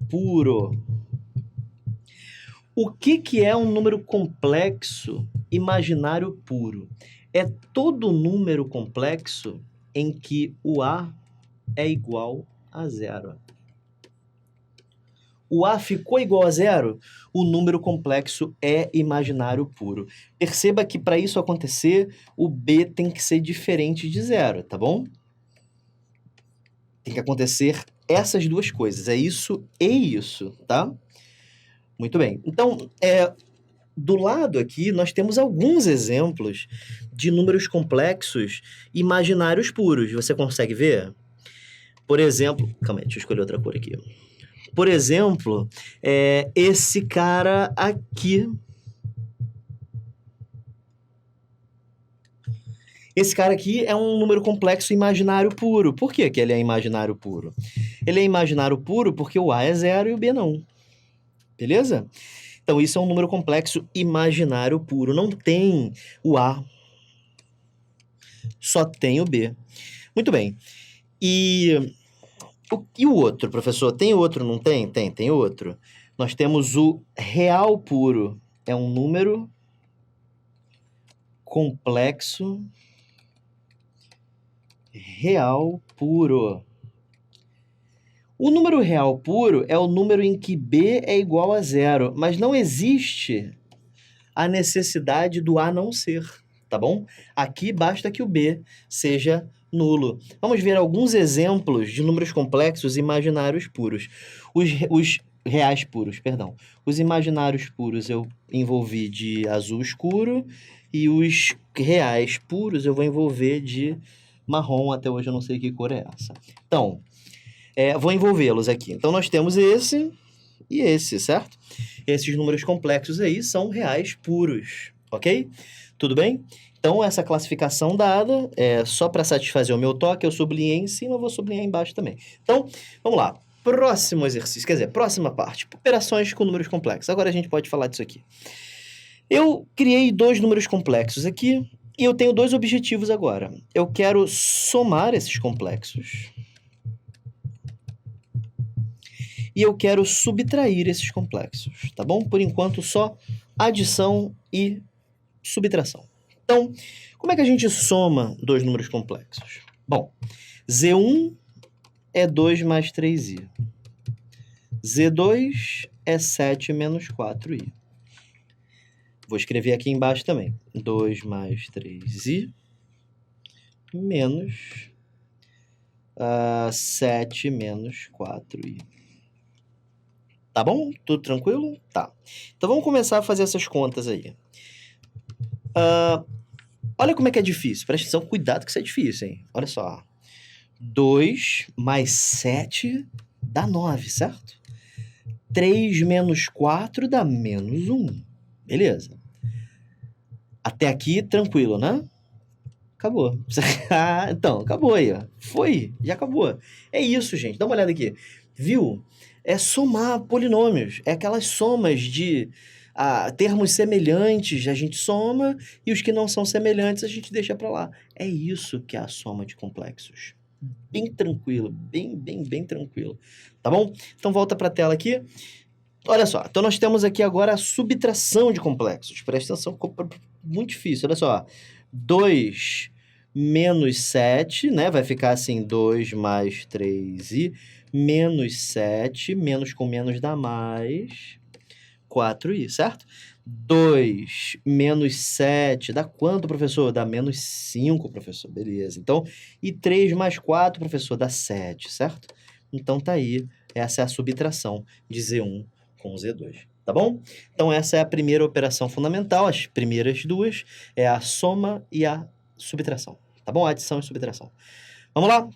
puro. O que é um número complexo imaginário puro? É todo número complexo em que o A é igual a zero. O A ficou igual a zero, o número complexo é imaginário puro. Perceba que para isso acontecer, o B tem que ser diferente de zero, tá bom? Tem que acontecer essas duas coisas, é isso e isso, tá? Muito bem. Então, do lado aqui, nós temos alguns exemplos de números complexos imaginários puros. Você consegue ver? Por exemplo... Calma aí, deixa eu escolher outra cor aqui. Por exemplo, esse cara aqui. Esse cara aqui é um número complexo imaginário puro. Por que ele é imaginário puro? Ele é imaginário puro porque o A é zero e o B não. Beleza? Então, isso é um número complexo imaginário puro. Não tem o A, só tem o B. Muito bem. E o outro, professor? Tem outro, não tem? Tem outro. Nós temos o real puro. É um número complexo real puro. O número real puro é o número em que B é igual a zero, mas não existe a necessidade do A não ser, tá bom? Aqui basta que o B seja nulo. Vamos ver alguns exemplos de números complexos imaginários puros. Os reais puros, perdão. Os imaginários puros eu envolvi de azul escuro e os reais puros eu vou envolver de marrom. Até hoje eu não sei que cor é essa. Então, vou envolvê-los aqui. Então, nós temos esse e esse, certo? Esses números complexos aí são reais puros, ok? Tudo bem? Então, essa classificação dada, só para satisfazer o meu toque, eu sublinhei em cima, eu vou sublinhar embaixo também. Então, vamos lá. Próximo exercício, quer dizer, próxima parte. Operações com números complexos. Agora a gente pode falar disso aqui. Eu criei 2 números complexos aqui e eu tenho 2 objetivos agora. Eu quero somar esses complexos e eu quero subtrair esses complexos, tá bom? Por enquanto, só adição e subtração. Então, como é que a gente soma 2 números complexos? Bom, Z1 é 2 mais 3i. Z2 é 7 menos 4i. Vou escrever aqui embaixo também. 2 mais 3i menos 7 menos 4i. Tá bom? Tudo tranquilo? Tá. Então vamos começar a fazer essas contas aí. Olha como é que é difícil. Presta atenção, cuidado que isso é difícil, hein? Olha só. 2 mais 7 dá 9, certo? 3 menos 4 dá menos 1. Beleza. Até aqui, tranquilo, né? Acabou. Então, acabou aí, ó. Foi, já acabou. É isso, gente. Dá uma olhada aqui. Viu? É somar polinômios. É aquelas somas de termos semelhantes, a gente soma, e os que não são semelhantes a gente deixa para lá. É isso que é a soma de complexos. Bem tranquilo, bem tranquilo. Tá bom? Então volta para a tela aqui. Olha só, então nós temos aqui agora a subtração de complexos. Presta atenção, muito difícil. Olha só, 2 menos 7, né? Vai ficar assim, 2 mais 3i, menos 7, menos com menos dá mais 4i, certo? 2 menos 7 dá quanto, professor? Dá menos 5, professor. Beleza. Então, e 3 mais 4, professor, dá 7, certo? Então, tá aí. Essa é a subtração de Z1 com Z2, tá bom? Então, essa é a primeira operação fundamental. As primeiras duas é a soma e a subtração, tá bom? Adição e subtração. Vamos lá?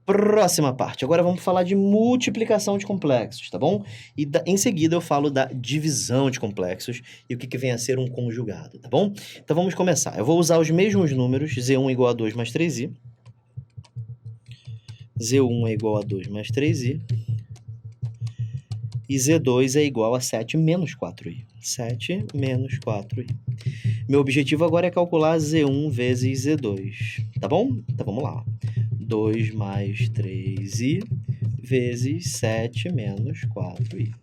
Próxima parte. Agora vamos falar de multiplicação de complexos, tá bom? E em seguida eu falo da divisão de complexos e o que vem a ser um conjugado, tá bom? Então vamos começar. Eu vou usar os mesmos números, Z1 igual a 2 mais 3i. Z1 é igual a 2 mais 3i. E Z2 é igual a 7 menos 4i. 7 menos 4i. Meu objetivo agora é calcular Z1 vezes Z2, tá bom? Então vamos lá. 2 mais 3i vezes 7 menos 4i.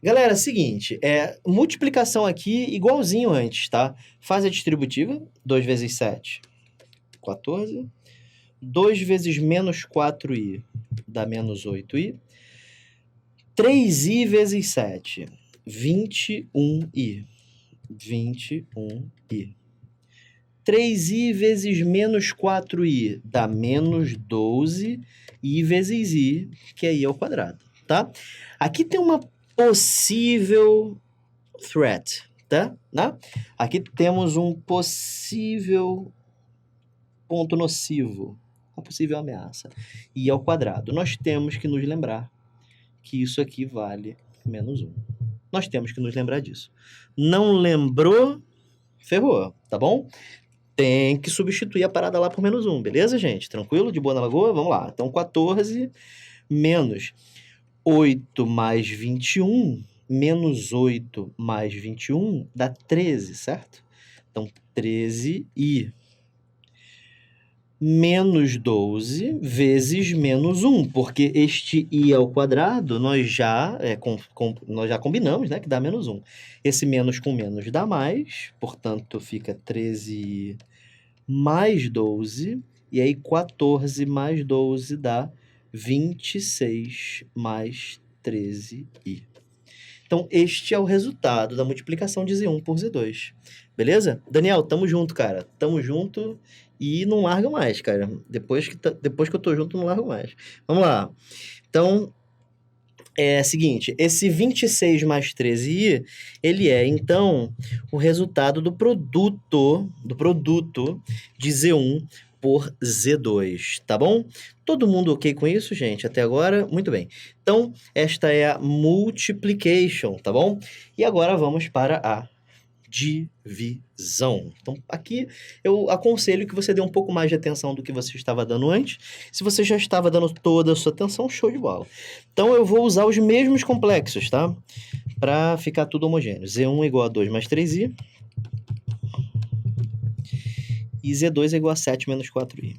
Galera, seguinte, multiplicação aqui igualzinho antes, tá? Faz a distributiva, 2 vezes 7, 14. 2 vezes menos 4i dá menos 8i. 3i vezes 7, 21i. 21i. 3i vezes menos 4i dá menos 12, i vezes i, que é i ao quadrado, tá? Aqui tem uma possível threat, tá? Aqui temos um possível ponto nocivo, uma possível ameaça, i ao quadrado. Nós temos que nos lembrar que isso aqui vale menos 1. Nós temos que nos lembrar disso. Não lembrou? Ferrou, tá bom? Tem que substituir a parada lá por menos 1, beleza, gente? Tranquilo? De boa na lagoa? Vamos lá. Então, 14 menos 8 mais 21, menos 8 mais 21 dá 13, certo? Então, 13i menos 12 vezes menos 1, porque este i ao quadrado nós já combinamos, né, que dá menos 1. Esse menos com menos dá mais, portanto fica 13 mais 12, e aí 14 mais 12 dá 26 mais 13i. Então, este é o resultado da multiplicação de Z1 por Z2. Beleza? Daniel, tamo junto, cara. Tamo junto e não larga mais, cara. Depois que eu tô junto, não largo mais. Vamos lá. Então, é o seguinte, esse 26 mais 13i, ele é, então, o resultado do produto de Z1 por Z2, tá bom? Todo mundo ok com isso, gente? Até agora? Muito bem. Então, esta é a multiplication, tá bom? E agora vamos para a divisão. Então, aqui eu aconselho que você dê um pouco mais de atenção do que você estava dando antes. Se você já estava dando toda a sua atenção, show de bola. Então, eu vou usar os mesmos complexos, tá? Para ficar tudo homogêneo. Z1 é igual a 2 mais 3i. E Z2 é igual a 7 menos 4i.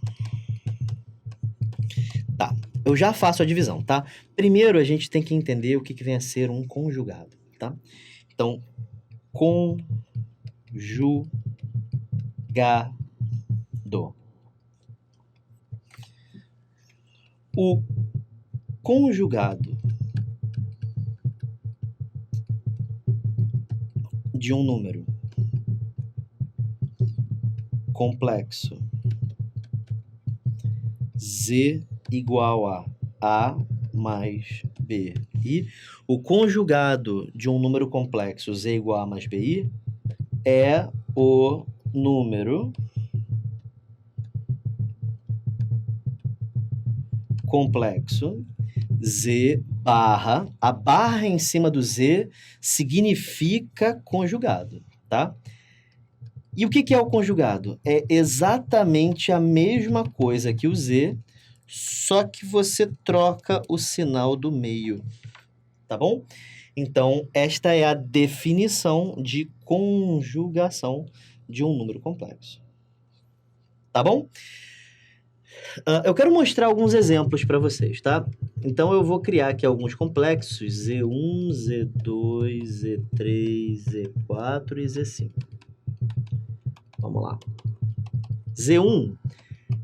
Tá, eu já faço a divisão, tá? Primeiro, a gente tem que entender o que vem a ser um conjugado, tá? Então, conjugado. O conjugado de um número complexo z igual a mais b i, o conjugado de um número complexo z igual a mais bi é o número complexo z barra, a barra em cima do z significa conjugado, tá? E o que é o conjugado? É exatamente a mesma coisa que o z, só que você troca o sinal do meio, tá bom? Então, esta é a definição de conjugação de um número complexo. Tá bom? Eu quero mostrar alguns exemplos para vocês, tá? Então, eu vou criar aqui alguns complexos, Z1, Z2, Z3, Z4 e Z5. Vamos lá. Z1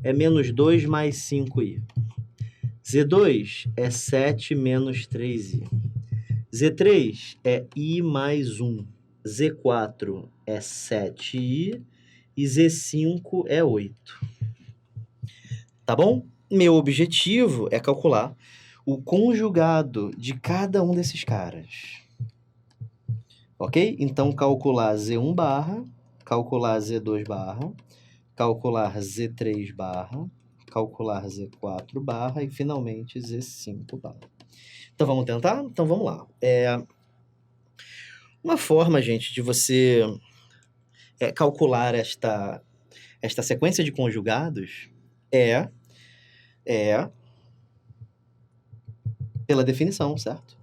é menos 2 mais 5i. Z2 é 7 menos 3i. Z3 é i mais 1. Z4 é 7i. E Z5 é 8. Tá bom? Meu objetivo é calcular o conjugado de cada um desses caras. Ok? Então, calcular Z1 barra, calcular Z2 barra, calcular Z3 barra, calcular Z4 barra e, finalmente, Z5 barra. Então, vamos tentar? Então, vamos lá. Uma forma, gente, de você calcular esta sequência de conjugados é pela definição, certo?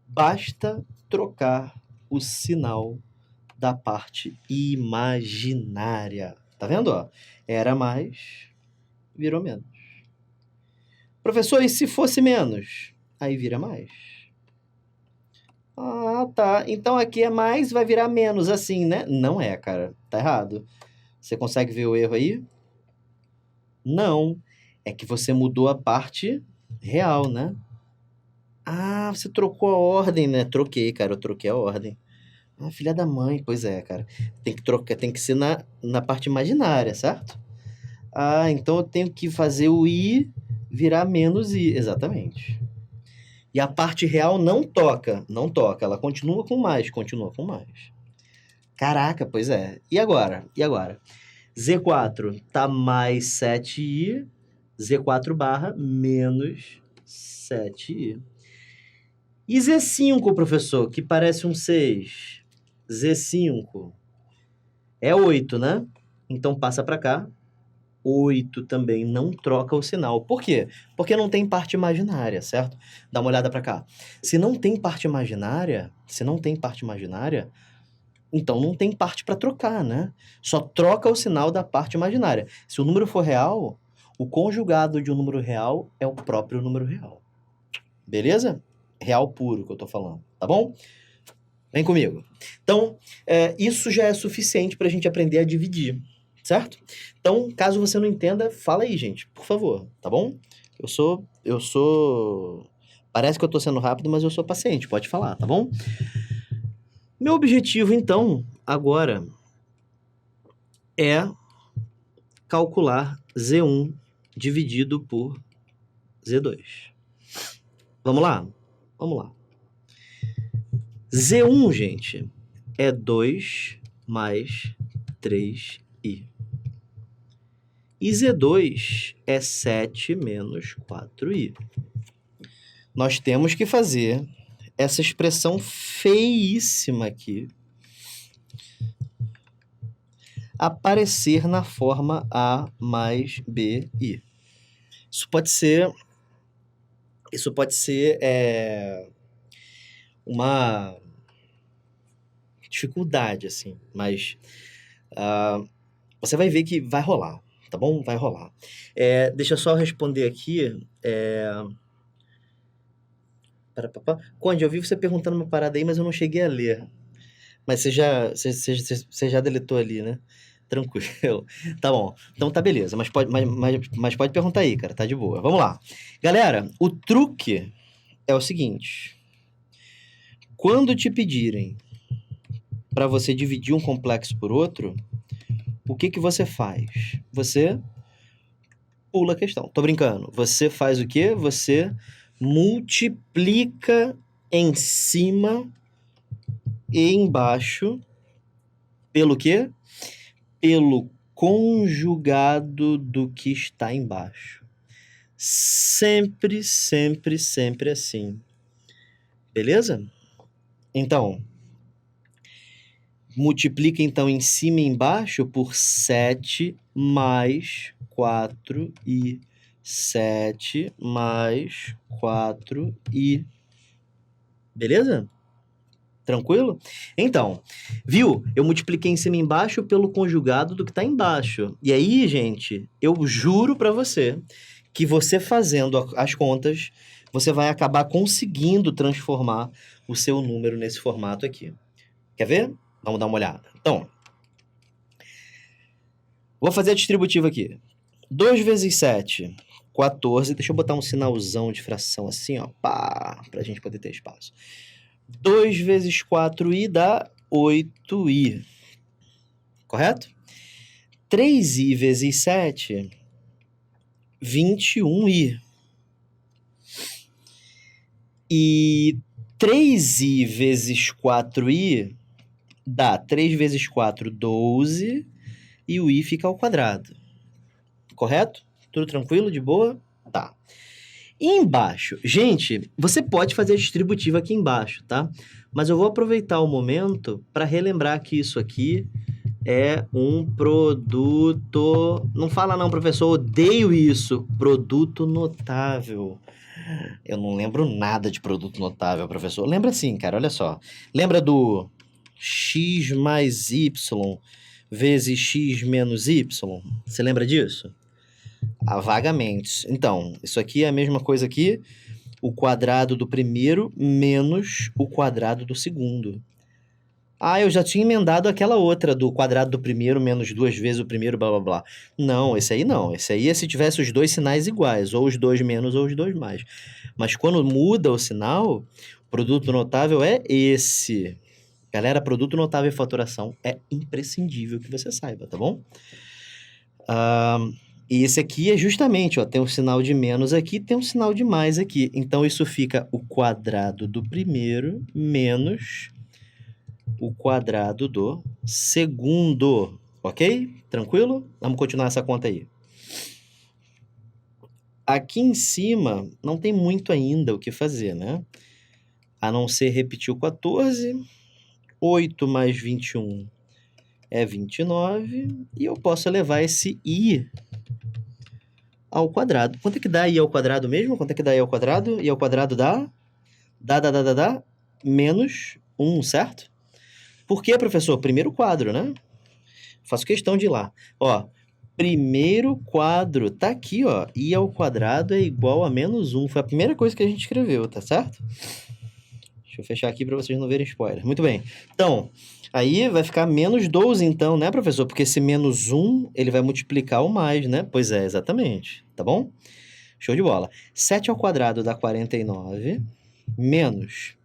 Basta trocar o sinal da parte imaginária. Tá vendo? Ó? Era mais, virou menos. Professor, e se fosse menos? Aí vira mais. Ah, tá. Então aqui é mais, vai virar menos, assim, né? Não é, cara. Tá errado. Você consegue ver o erro aí? Não. É que você mudou a parte real, né? Ah, você trocou a ordem, né? Troquei, cara. Eu troquei a ordem. Ah, filha da mãe. Pois é, cara. Tem que trocar, tem que ser na parte imaginária, certo? Ah, então eu tenho que fazer o i virar menos i. Exatamente. E a parte real não toca. Não toca. Ela continua com mais. Continua com mais. Caraca, pois é. E agora? E agora? Z4 tá mais 7i. Z4 barra menos 7i. E Z5, professor, que parece um 6. Z5 é 8, né? Então passa para cá. 8 também não troca o sinal. Por quê? Porque não tem parte imaginária, certo? Dá uma olhada para cá. Se não tem parte imaginária, então não tem parte para trocar, né? Só troca o sinal da parte imaginária. Se o número for real, o conjugado de um número real é o próprio número real. Beleza? Real puro que eu tô falando, tá bom? Vem comigo. Então, isso já é suficiente para a gente aprender a dividir, certo? Então, caso você não entenda, fala aí, gente, por favor, tá bom? Eu sou... Parece que eu tô sendo rápido, mas eu sou paciente, pode falar, tá bom? Meu objetivo, então, agora é calcular Z1 dividido por Z2. Vamos lá? Vamos lá. Z1, gente, é 2 mais 3i. E Z2 é 7 menos 4i. Nós temos que fazer essa expressão feíssima aqui aparecer na forma A mais BI. Isso pode ser uma dificuldade, assim, mas você vai ver que vai rolar, tá bom? Vai rolar. Deixa eu só responder aqui. Conde, eu vi você perguntando uma parada aí, mas eu não cheguei a ler. Mas você já deletou ali, né? Tranquilo. Tá bom. Então tá beleza. Mas pode perguntar aí, cara. Tá de boa. Vamos lá. Galera, o truque é o seguinte. Quando te pedirem para você dividir um complexo por outro, o que você faz? Você pula a questão. Tô brincando. Você faz o quê? Você multiplica em cima e embaixo pelo quê? Pelo conjugado do que está embaixo. Sempre, sempre, sempre assim. Beleza? Então, multiplica então em cima e embaixo por 7 mais 4i. 7 mais 4i. Beleza? Tranquilo? Então, viu? Eu multipliquei em cima e embaixo pelo conjugado do que está embaixo. E aí, gente, eu juro para você que você fazendo as contas, você vai acabar conseguindo transformar o seu número nesse formato aqui. Quer ver? Vamos dar uma olhada. Então, vou fazer a distributiva aqui. 2 vezes 7, 14. Deixa eu botar um sinalzão de fração assim, ó, pá, pra gente poder ter espaço. 2 vezes 4i dá 8i. Correto? 3i vezes 7, 21i. E 3i vezes 4i dá 3 vezes 4, 12. E o i fica ao quadrado. Correto? Tudo tranquilo? De boa? Tá. E embaixo, gente, você pode fazer a distributiva aqui embaixo, tá? Mas eu vou aproveitar o momento para relembrar que isso aqui é um produto... Não fala não, professor, odeio isso. Produto notável. Eu não lembro nada de produto notável, professor. Lembra sim, cara, olha só. Lembra do x mais y vezes x menos y? Você lembra disso? Vagamente. Então, isso aqui é a mesma coisa aqui, o quadrado do primeiro menos o quadrado do segundo. Eu já tinha emendado aquela outra do quadrado do primeiro menos 2 vezes o primeiro, blá, blá, blá. Não, esse aí não. Esse aí é se tivesse os dois sinais iguais, ou os dois menos ou os dois mais. Mas quando muda o sinal, o produto notável é esse. Galera, produto notável e faturação é imprescindível que você saiba, tá bom? E esse aqui é justamente, ó, tem um sinal de menos aqui, tem um sinal de mais aqui. Então, isso fica o quadrado do primeiro menos o quadrado do segundo. Ok? Tranquilo? Vamos continuar essa conta aí. Aqui em cima, não tem muito ainda o que fazer, né? A não ser repetir o 14. 8 mais 21 é 29. E eu posso levar esse i ao quadrado. Quanto é que dá i ao quadrado mesmo? Quanto é que dá i ao quadrado? I ao quadrado dá menos 1, certo? Por quê, professor? Primeiro quadro, né? Faço questão de ir lá. Ó, primeiro quadro, tá aqui, ó. I ao quadrado é igual a menos 1. Foi a primeira coisa que a gente escreveu, tá certo? Deixa eu fechar aqui para vocês não verem spoiler. Muito bem. Então, aí vai ficar menos 12 então, né, professor? Porque esse menos 1, ele vai multiplicar o mais, né? Pois é, exatamente. Tá bom? Show de bola. 7 ao quadrado dá 49, menos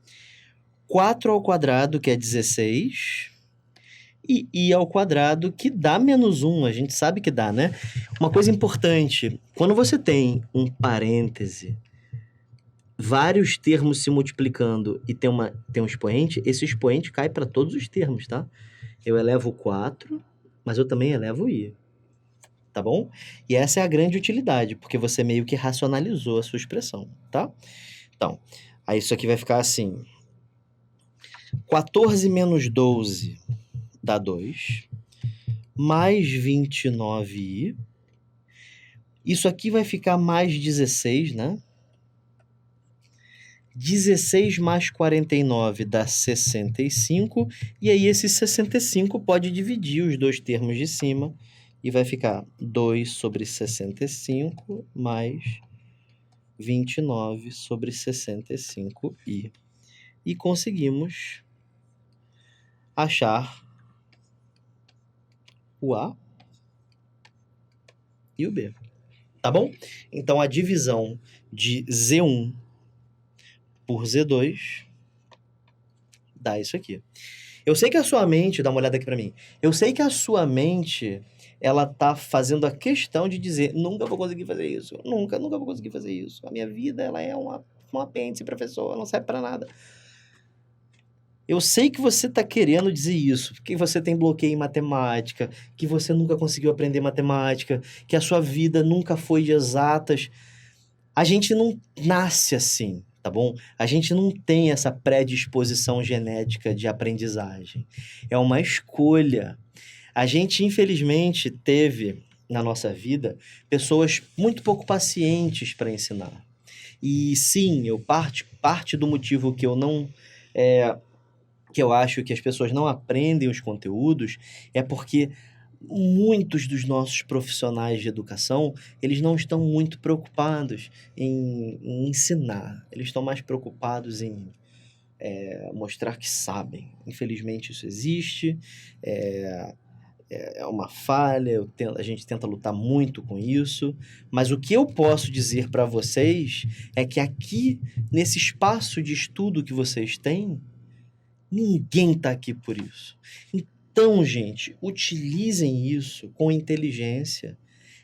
4 ao quadrado, que é 16, e i ao quadrado, que dá menos 1. A gente sabe que dá, né? Uma coisa importante, quando você tem um parêntese, vários termos se multiplicando e tem um expoente, esse expoente cai para todos os termos, tá? Eu elevo 4, mas eu também elevo i. Tá bom? E essa é a grande utilidade, porque você meio que racionalizou a sua expressão, tá? Então, aí isso aqui vai ficar assim. 14 menos 12 dá 2. mais 29i. Isso aqui vai ficar mais 16, né? 16 mais 49 dá 65. E aí esse 65 pode dividir os dois termos de cima. E vai ficar 2 sobre 65 mais 29 sobre 65i. E conseguimos achar o A e o B. Tá bom? Então, a divisão de Z1 por Z2 dá isso aqui. Eu sei que a sua mente, dá uma olhada aqui pra mim. Eu sei que a sua mente, ela tá fazendo a questão de dizer, nunca vou conseguir fazer isso. Nunca vou conseguir fazer isso. A minha vida, ela é um apêndice, professor, não serve pra nada. Eu sei que você está querendo dizer isso, que você tem bloqueio em matemática, que você nunca conseguiu aprender matemática, que a sua vida nunca foi de exatas. A gente não nasce assim, tá bom? A gente não tem essa predisposição genética de aprendizagem. É uma escolha. A gente, infelizmente, teve na nossa vida pessoas muito pouco pacientes para ensinar. E sim, parte do motivo que eu não. Que eu acho que as pessoas não aprendem os conteúdos é porque muitos dos nossos profissionais de educação, eles não estão muito preocupados em ensinar. Eles estão mais preocupados em mostrar que sabem. Infelizmente isso existe, é uma falha, a gente tenta lutar muito com isso, mas o que eu posso dizer para vocês é que aqui, nesse espaço de estudo que vocês têm, ninguém está aqui por isso. Então, gente, utilizem isso com inteligência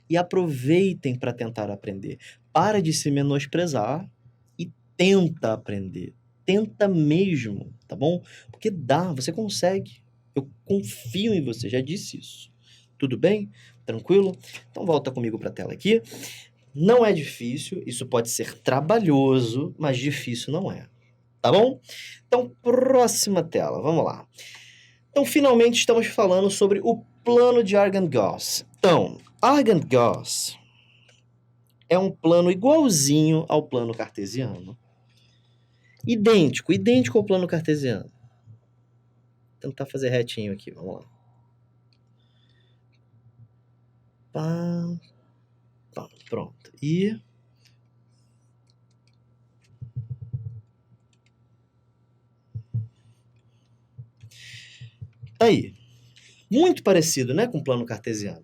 e aproveitem para tentar aprender. Para de se menosprezar e tenta aprender. Tenta mesmo, tá bom? Porque dá, você consegue. Eu confio em você, já disse isso. Tudo bem? Tranquilo? Então volta comigo para a tela aqui. Não é difícil, isso pode ser trabalhoso, mas difícil não é. Tá bom? Então, próxima tela, vamos lá. Então, finalmente estamos falando sobre o plano de Argand-Gauss. Então, Argand-Gauss é um plano igualzinho ao plano cartesiano. Idêntico ao plano cartesiano. Vou tentar fazer retinho aqui, vamos lá. Pronto. E... aí. Muito parecido, né, com o plano cartesiano.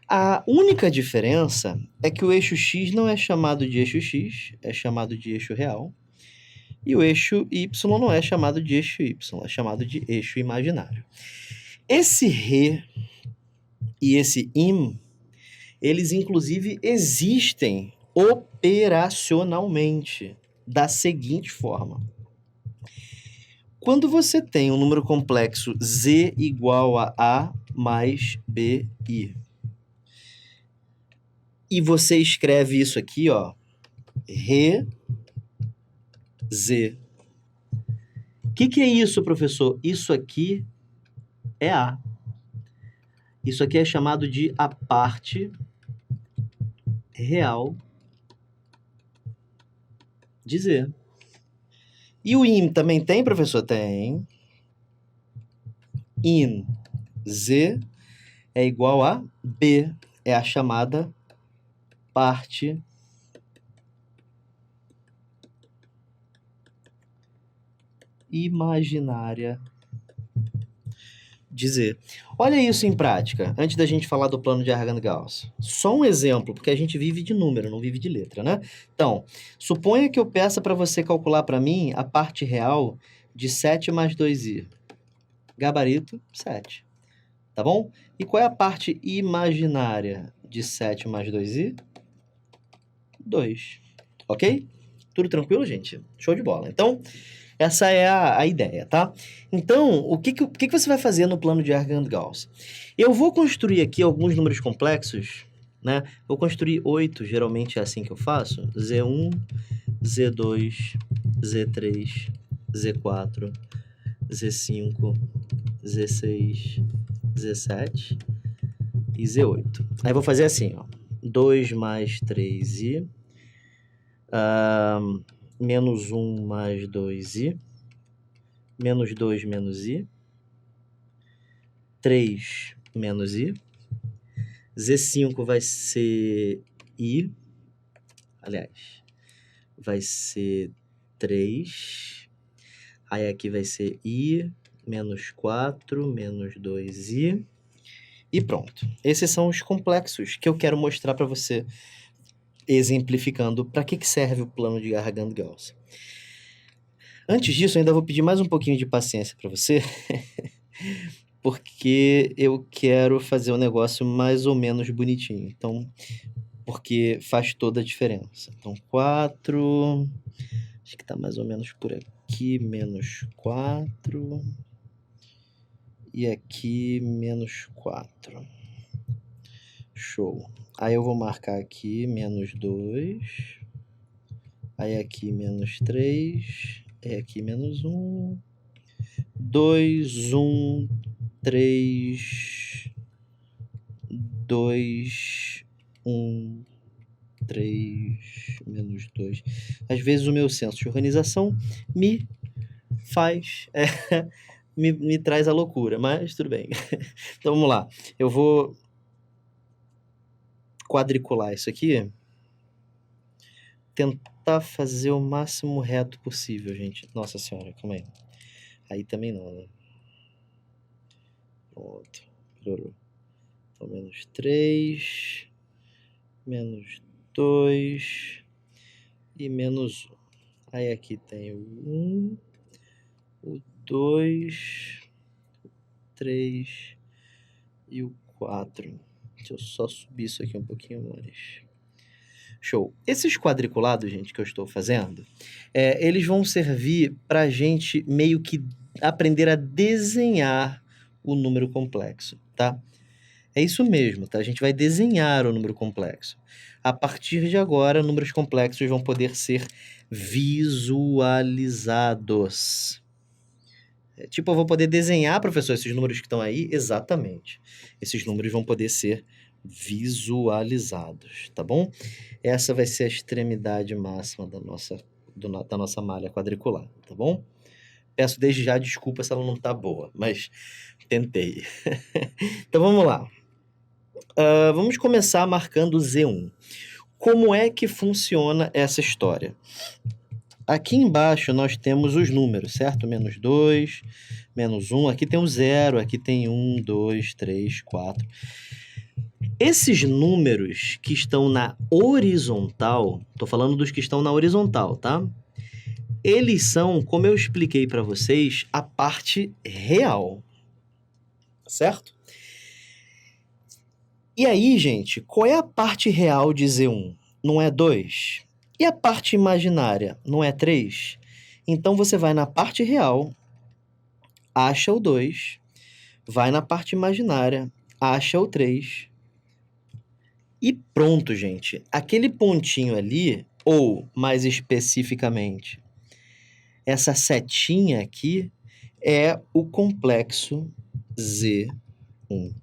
A única diferença é que o eixo x não é chamado de eixo x, é chamado de eixo real. E o eixo y não é chamado de eixo y, é chamado de eixo imaginário. Esse re e esse im, eles inclusive existem operacionalmente da seguinte forma. Quando você tem um número complexo z igual a mais bi, e você escreve isso aqui, ó, re z. O que é isso, professor? Isso aqui é A. Isso aqui é chamado de a parte real de Z. E o IM também tem, professor? Tem. IN Z é igual a B. É a chamada parte imaginária de Z. Olha isso em prática, antes da gente falar do plano de Argand-Gauss. Só um exemplo, porque a gente vive de número, não vive de letra, né? Então, suponha que eu peça para você calcular para mim a parte real de 7 mais 2i. Gabarito, 7. Tá bom? E qual é a parte imaginária de 7 mais 2i? 2. Ok? Tudo tranquilo, gente? Show de bola. Então, essa é a ideia, tá? Então, o que você vai fazer no plano de Argand-Gauss? Eu vou construir aqui alguns números complexos, né? Vou construir 8, geralmente é assim que eu faço. Z1, Z2, Z3, Z4, Z5, Z6, Z7 e Z8. Aí vou fazer assim, ó. 2 mais 3i, menos 1 mais 2i, menos 2 menos i, 3 menos i, Z5 vai ser i, aliás, vai ser 3, aí aqui vai ser i, menos 4, menos 2i, e pronto. Esses são os complexos que eu quero mostrar para você, exemplificando para que serve o plano de Garragan-Gauss. Antes disso, eu ainda vou pedir mais um pouquinho de paciência para você, porque eu quero fazer um negócio mais ou menos bonitinho. Então, porque faz toda a diferença. Então, 4, acho que tá mais ou menos por aqui, menos 4, e aqui, menos 4. Show. Aí eu vou marcar aqui, menos 2, aí aqui, menos 3, aí aqui, menos 1, 2, 1, 3, 2, 1, 3, menos 2. Às vezes o meu senso de organização me faz, me traz a loucura, mas tudo bem. Então vamos lá. Eu vou quadricular isso aqui. Tentar fazer o máximo reto possível, gente. Nossa senhora, calma aí. Aí também não, né? Pronto, melhorou. Então, menos 3, menos 2 e menos 1. Aí aqui tem o 1, o 2, o 3 e o 4. Deixa eu só subir isso aqui um pouquinho mais. Show. Esses quadriculados, gente, que eu estou fazendo, eles vão servir para a gente meio que aprender a desenhar o número complexo, tá? É isso mesmo, tá? A gente vai desenhar o número complexo. A partir de agora, números complexos vão poder ser visualizados. Tipo, eu vou poder desenhar, professor, esses números que estão aí? Exatamente. Esses números vão poder ser visualizados, tá bom? Essa vai ser a extremidade máxima da nossa malha quadricular, tá bom? Peço desde já desculpa se ela não tá boa, mas tentei. Então vamos lá. Vamos começar marcando Z1. Como é que funciona essa história? Aqui embaixo nós temos os números, certo? Menos 2, menos 1. Aqui tem o 0, aqui tem 1, 2, 3, 4. Esses números que estão na horizontal, tô falando dos que estão na horizontal, tá? Eles são, como eu expliquei para vocês, a parte real, certo? E aí, gente, qual é a parte real de Z1? Não é 2? E a parte imaginária? Não é 3? Então você vai na parte real, acha o 2, vai na parte imaginária, acha o 3, e pronto, gente. Aquele pontinho ali, ou mais especificamente, essa setinha aqui, é o complexo Z1.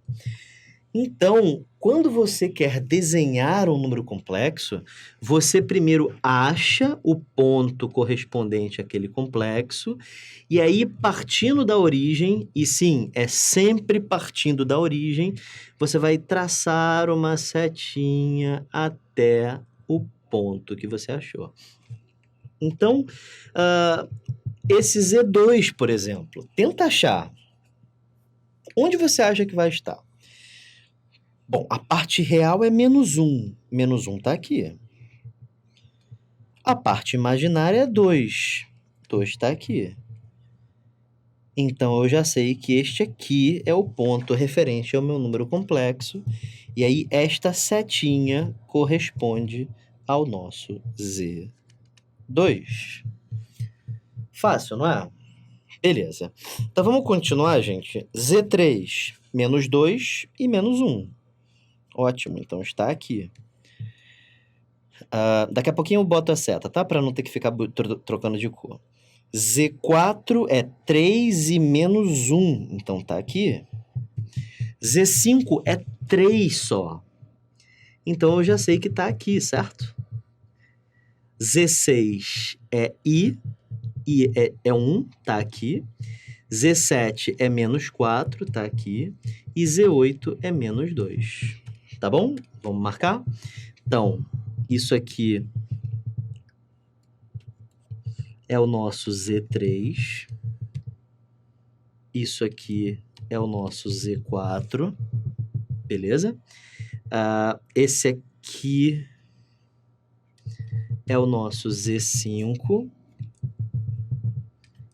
Então, quando você quer desenhar um número complexo, você primeiro acha o ponto correspondente àquele complexo, e aí partindo da origem, e sim, é sempre partindo da origem, você vai traçar uma setinha até o ponto que você achou. Então, esse Z2, por exemplo, tenta achar. Onde você acha que vai estar? Bom, a parte real é menos 1. Menos 1 está aqui. A parte imaginária é 2. 2 está aqui. Então, eu já sei que este aqui é o ponto referente ao meu número complexo. E aí, esta setinha corresponde ao nosso Z2. Fácil, não é? Beleza. Então, vamos continuar, gente. Z3, menos 2 e menos 1. Ótimo, então está aqui. Daqui a pouquinho eu boto a seta, tá? Para não ter que ficar trocando de cor. Z4 é 3 e menos 1, então tá aqui. Z5 é 3 só. Então, eu já sei que está aqui, certo? Z6 é I é 1, tá aqui. Z7 é menos 4, tá aqui. E Z8 é menos 2. Tá bom? Vamos marcar? Então, isso aqui é o nosso Z3. Isso aqui é o nosso Z4. Beleza? Esse aqui é o nosso Z5.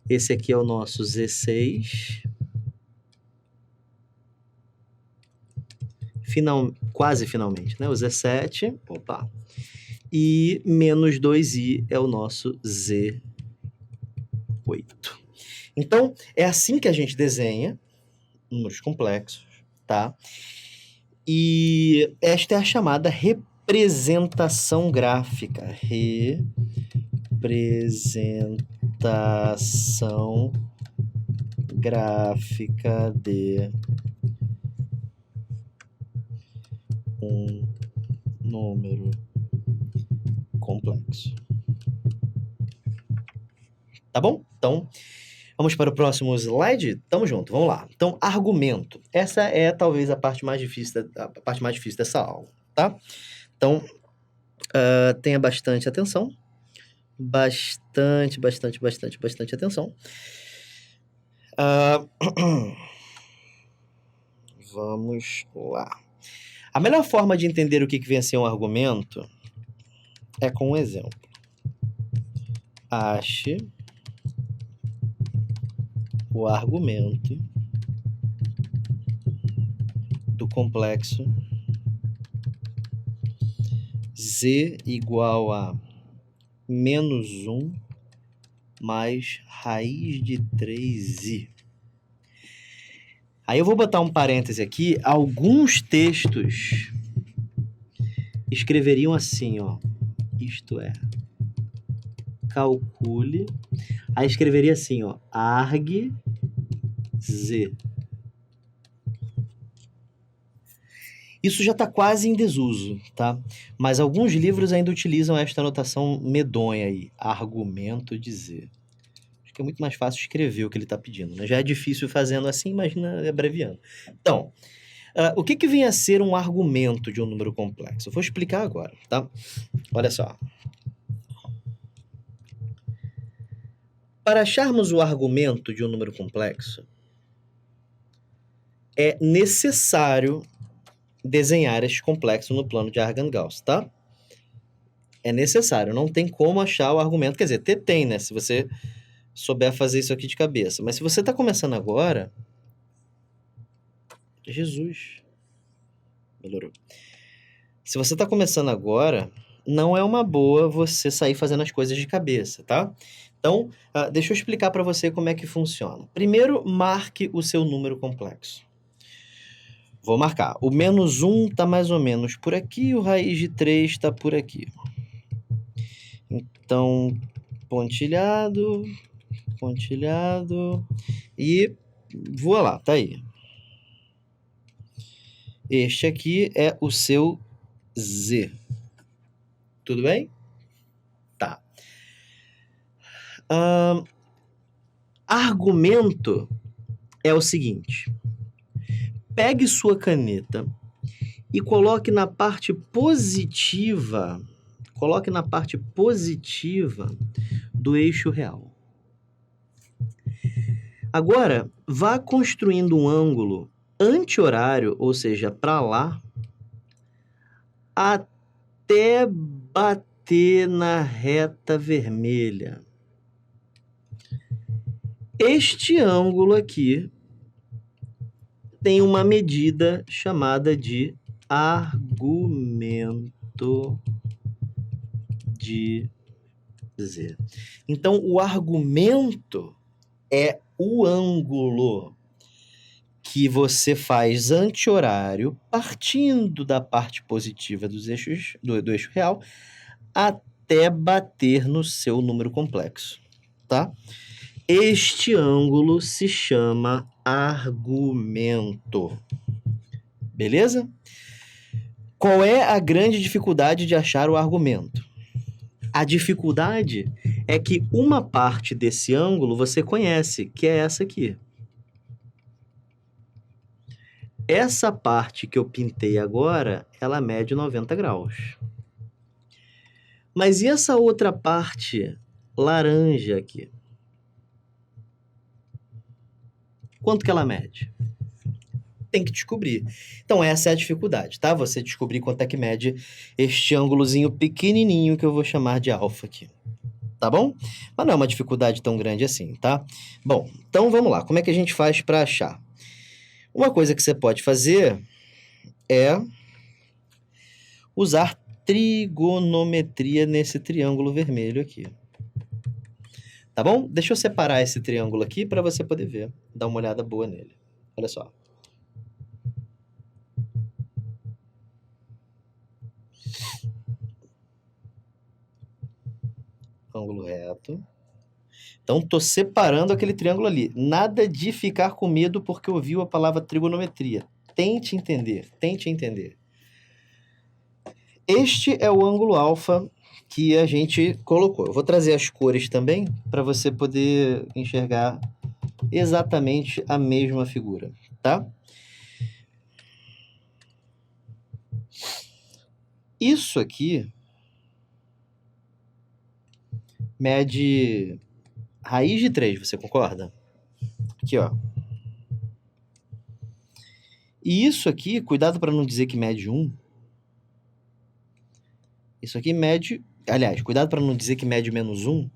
Esse aqui é o nosso Z6. Quase finalmente, né? O Z7. Opa. E menos 2i é o nosso Z8. Então, é assim que a gente desenha números complexos, tá? E esta é a chamada representação gráfica. Representação gráfica de um número complexo. Tá bom? Então, vamos para o próximo slide? Tamo junto, vamos lá. Então, argumento. Essa é talvez a parte mais difícil dessa aula, tá? Então, tenha bastante atenção. Bastante atenção. Vamos lá. A melhor forma de entender o que vem a ser um argumento é com um exemplo. Ache o argumento do complexo z igual a menos 1 mais raiz de 3i. Aí eu vou botar um parêntese aqui. Alguns textos escreveriam assim, ó. Isto é, calcule. Aí escreveria assim, ó. Arg z. Isso já está quase em desuso, tá? Mas alguns livros ainda utilizam esta notação medonha aí. Argumento de z. Acho que é muito mais fácil escrever o que ele está pedindo, né? Já é difícil fazendo assim, imagina abreviando. Então, o que vem a ser um argumento de um número complexo? Eu vou explicar agora, tá? Olha só. Para acharmos o argumento de um número complexo, é necessário desenhar este complexo no plano de Argand-Gauss, tá? É necessário, não tem como achar o argumento. Quer dizer, tem, né? Se você souber fazer isso aqui de cabeça. Mas se você está começando agora... Jesus. Melhorou. Se você está começando agora, não é uma boa você sair fazendo as coisas de cabeça, tá? Então, deixa eu explicar para você como é que funciona. Primeiro, marque o seu número complexo. Vou marcar. O menos 1 está mais ou menos por aqui, o raiz de 3 está por aqui. Então, pontilhado, e voa lá, tá aí. Este aqui é o seu Z. Tudo bem? Tá. Argumento é o seguinte. Pegue sua caneta e coloque na parte positiva, do eixo real. Agora, vá construindo um ângulo anti-horário, ou seja, para lá, até bater na reta vermelha. Este ângulo aqui tem uma medida chamada de argumento de Z. Então, o argumento é o ângulo que você faz anti-horário partindo da parte positiva dos eixos, do eixo real até bater no seu número complexo, tá? Este ângulo se chama argumento. Beleza? Qual é a grande dificuldade de achar o argumento? A dificuldade é que uma parte desse ângulo você conhece, que é essa aqui. Essa parte que eu pintei agora, ela mede 90 graus. Mas e essa outra parte laranja aqui? Quanto que ela mede? Tem que descobrir. Então, essa é a dificuldade, tá? Você descobrir quanto é que mede este ângulozinho pequenininho que eu vou chamar de alfa aqui. Tá bom? Mas não é uma dificuldade tão grande assim, tá? Bom, então vamos lá. Como é que a gente faz para achar? Uma coisa que você pode fazer é usar trigonometria nesse triângulo vermelho aqui. Tá bom? Deixa eu separar esse triângulo aqui para você poder ver. Dar uma olhada boa nele. Olha só. Ângulo reto. Então, tô separando aquele triângulo ali. Nada de ficar com medo porque ouviu a palavra trigonometria. Tente entender, tente entender. Este é o ângulo alfa que a gente colocou. Eu vou trazer as cores também para você poder enxergar exatamente a mesma figura, tá? Isso aqui mede raiz de 3, você concorda? Aqui, ó. E isso aqui, cuidado para não dizer que mede 1. Isso aqui mede... Aliás, cuidado para não dizer que mede menos 1.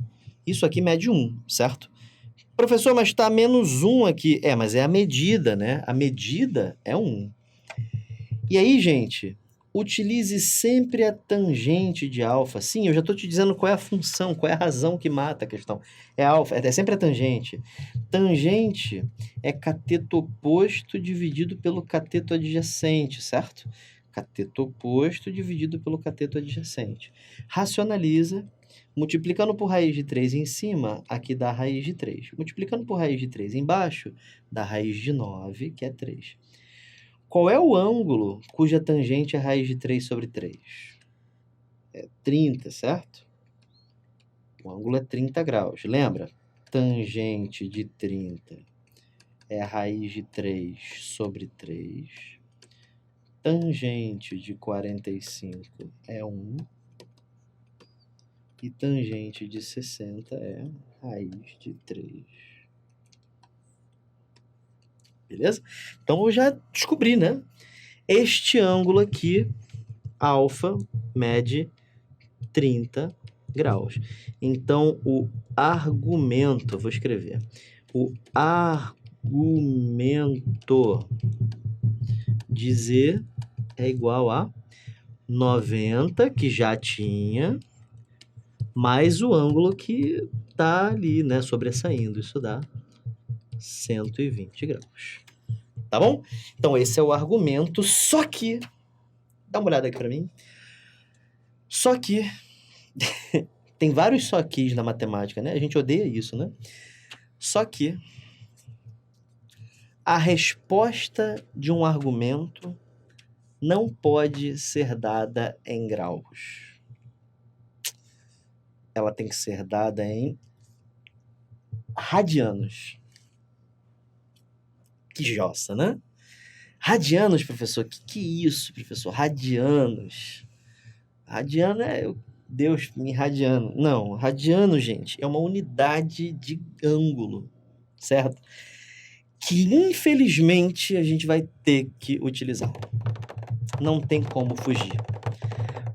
Isso aqui mede 1, certo? Professor, mas está menos 1 aqui. É, mas é a medida, né? A medida é 1. E aí, gente, utilize sempre a tangente de alfa. Sim, eu já estou te dizendo qual é a função, qual é a razão que mata a questão. É alfa, é sempre a tangente. Tangente é cateto oposto dividido pelo cateto adjacente, certo? Cateto oposto dividido pelo cateto adjacente. Racionaliza. Multiplicando por raiz de 3 em cima, aqui dá raiz de 3. Multiplicando por raiz de 3 embaixo, dá raiz de 9, que é 3. Qual é o ângulo cuja tangente é raiz de 3 sobre 3? É 30, certo? O ângulo é 30 graus. Lembra? Tangente de 30 é a raiz de 3 sobre 3. Tangente de 45 é 1. E tangente de 60 é raiz de 3. Beleza? Então eu já descobri, né? Este ângulo aqui, alfa, mede 30 graus. Então o argumento, vou escrever. O argumento de Z é igual a 90, que já tinha, mais o ângulo que tá ali, né, sobressaindo. Isso dá 120 graus. Tá bom? Então, esse é o argumento, só que... Dá uma olhada aqui pra mim. Só que... Tem vários só quis na matemática, né? A gente odeia isso, né? Só que... A resposta de um argumento não pode ser dada em graus. Ela tem que ser dada em radianos. Que jossa, né? Radianos, professor. Que é isso, professor? Radianos. Radiano é Deus me radiano. Não, radiano, gente, é uma unidade de ângulo, certo? Que, infelizmente, a gente vai ter que utilizar. Não tem como fugir.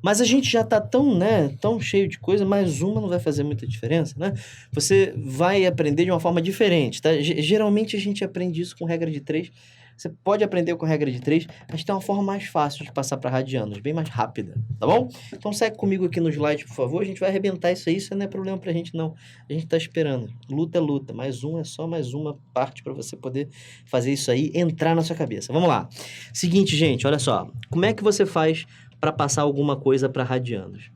Mas a gente já tá tão, né, tão cheio de coisa, mais uma não vai fazer muita diferença, né? Você vai aprender de uma forma diferente, tá? Geralmente a gente aprende isso com regra de 3. Você pode aprender com regra de 3, mas tem uma forma mais fácil de passar para radianos, bem mais rápida, tá bom? Então segue comigo aqui no slide, por favor. A gente vai arrebentar isso aí, isso não é problema pra gente, não. A gente tá esperando. Luta é luta. Mais um é só mais uma parte para você poder fazer isso aí entrar na sua cabeça. Vamos lá. Seguinte, gente, olha só. Como é que você faz para passar alguma coisa para radianos?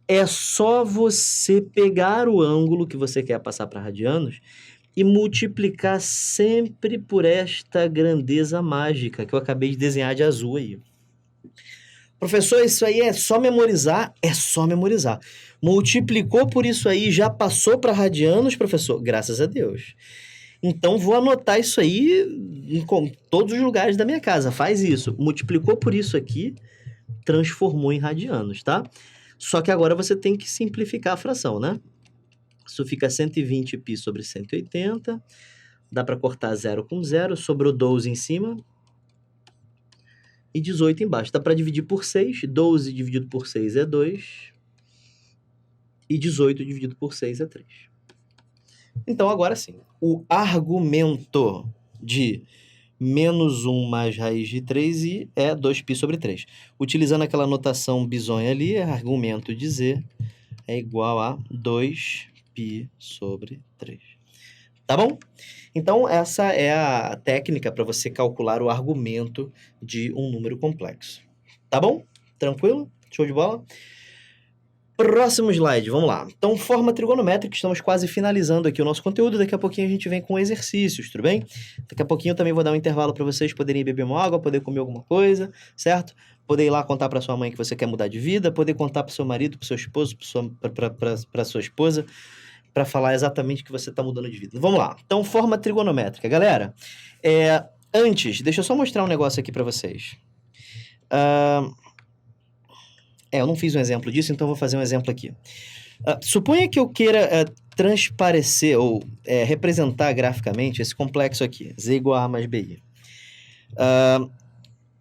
É só você pegar o ângulo que você quer passar para radianos e multiplicar sempre por esta grandeza mágica que eu acabei de desenhar de azul aí. Professor, isso aí é só memorizar? É só memorizar. Multiplicou por isso aí, já passou para radianos, professor? Graças a Deus. Então, vou anotar isso aí em todos os lugares da minha casa. Faz isso. Multiplicou por isso aqui, transformou em radianos, tá? Só que agora você tem que simplificar a fração, né? Isso fica 120 π sobre 180. Dá para cortar 0 com 0. Sobrou 12 em cima e 18 embaixo. Dá para dividir por 6. 12 dividido por 6 é 2. E 18 dividido por 6 é 3. Então, agora sim. O argumento de menos 1 mais raiz de 3i é 2π sobre 3. Utilizando aquela notação bizonha ali, argumento de z é igual a 2π sobre 3. Tá bom? Então, essa é a técnica para você calcular o argumento de um número complexo. Tá bom? Tranquilo? Show de bola? Próximo slide, vamos lá. Então, forma trigonométrica, estamos quase finalizando aqui o nosso conteúdo. Daqui a pouquinho a gente vem com exercícios, tudo bem? Daqui a pouquinho eu também vou dar um intervalo para vocês poderem beber uma água, poder comer alguma coisa, certo? Poder ir lá contar para sua mãe que você quer mudar de vida, poder contar para seu marido, para seu esposo, para sua esposa, para falar exatamente que você está mudando de vida. Vamos lá. Então, forma trigonométrica. Galera, antes, deixa eu só mostrar um negócio aqui para vocês. Eu não fiz um exemplo disso, então vou fazer um exemplo aqui. Suponha que eu queira transparecer ou representar graficamente esse complexo aqui, z igual a A mais bi.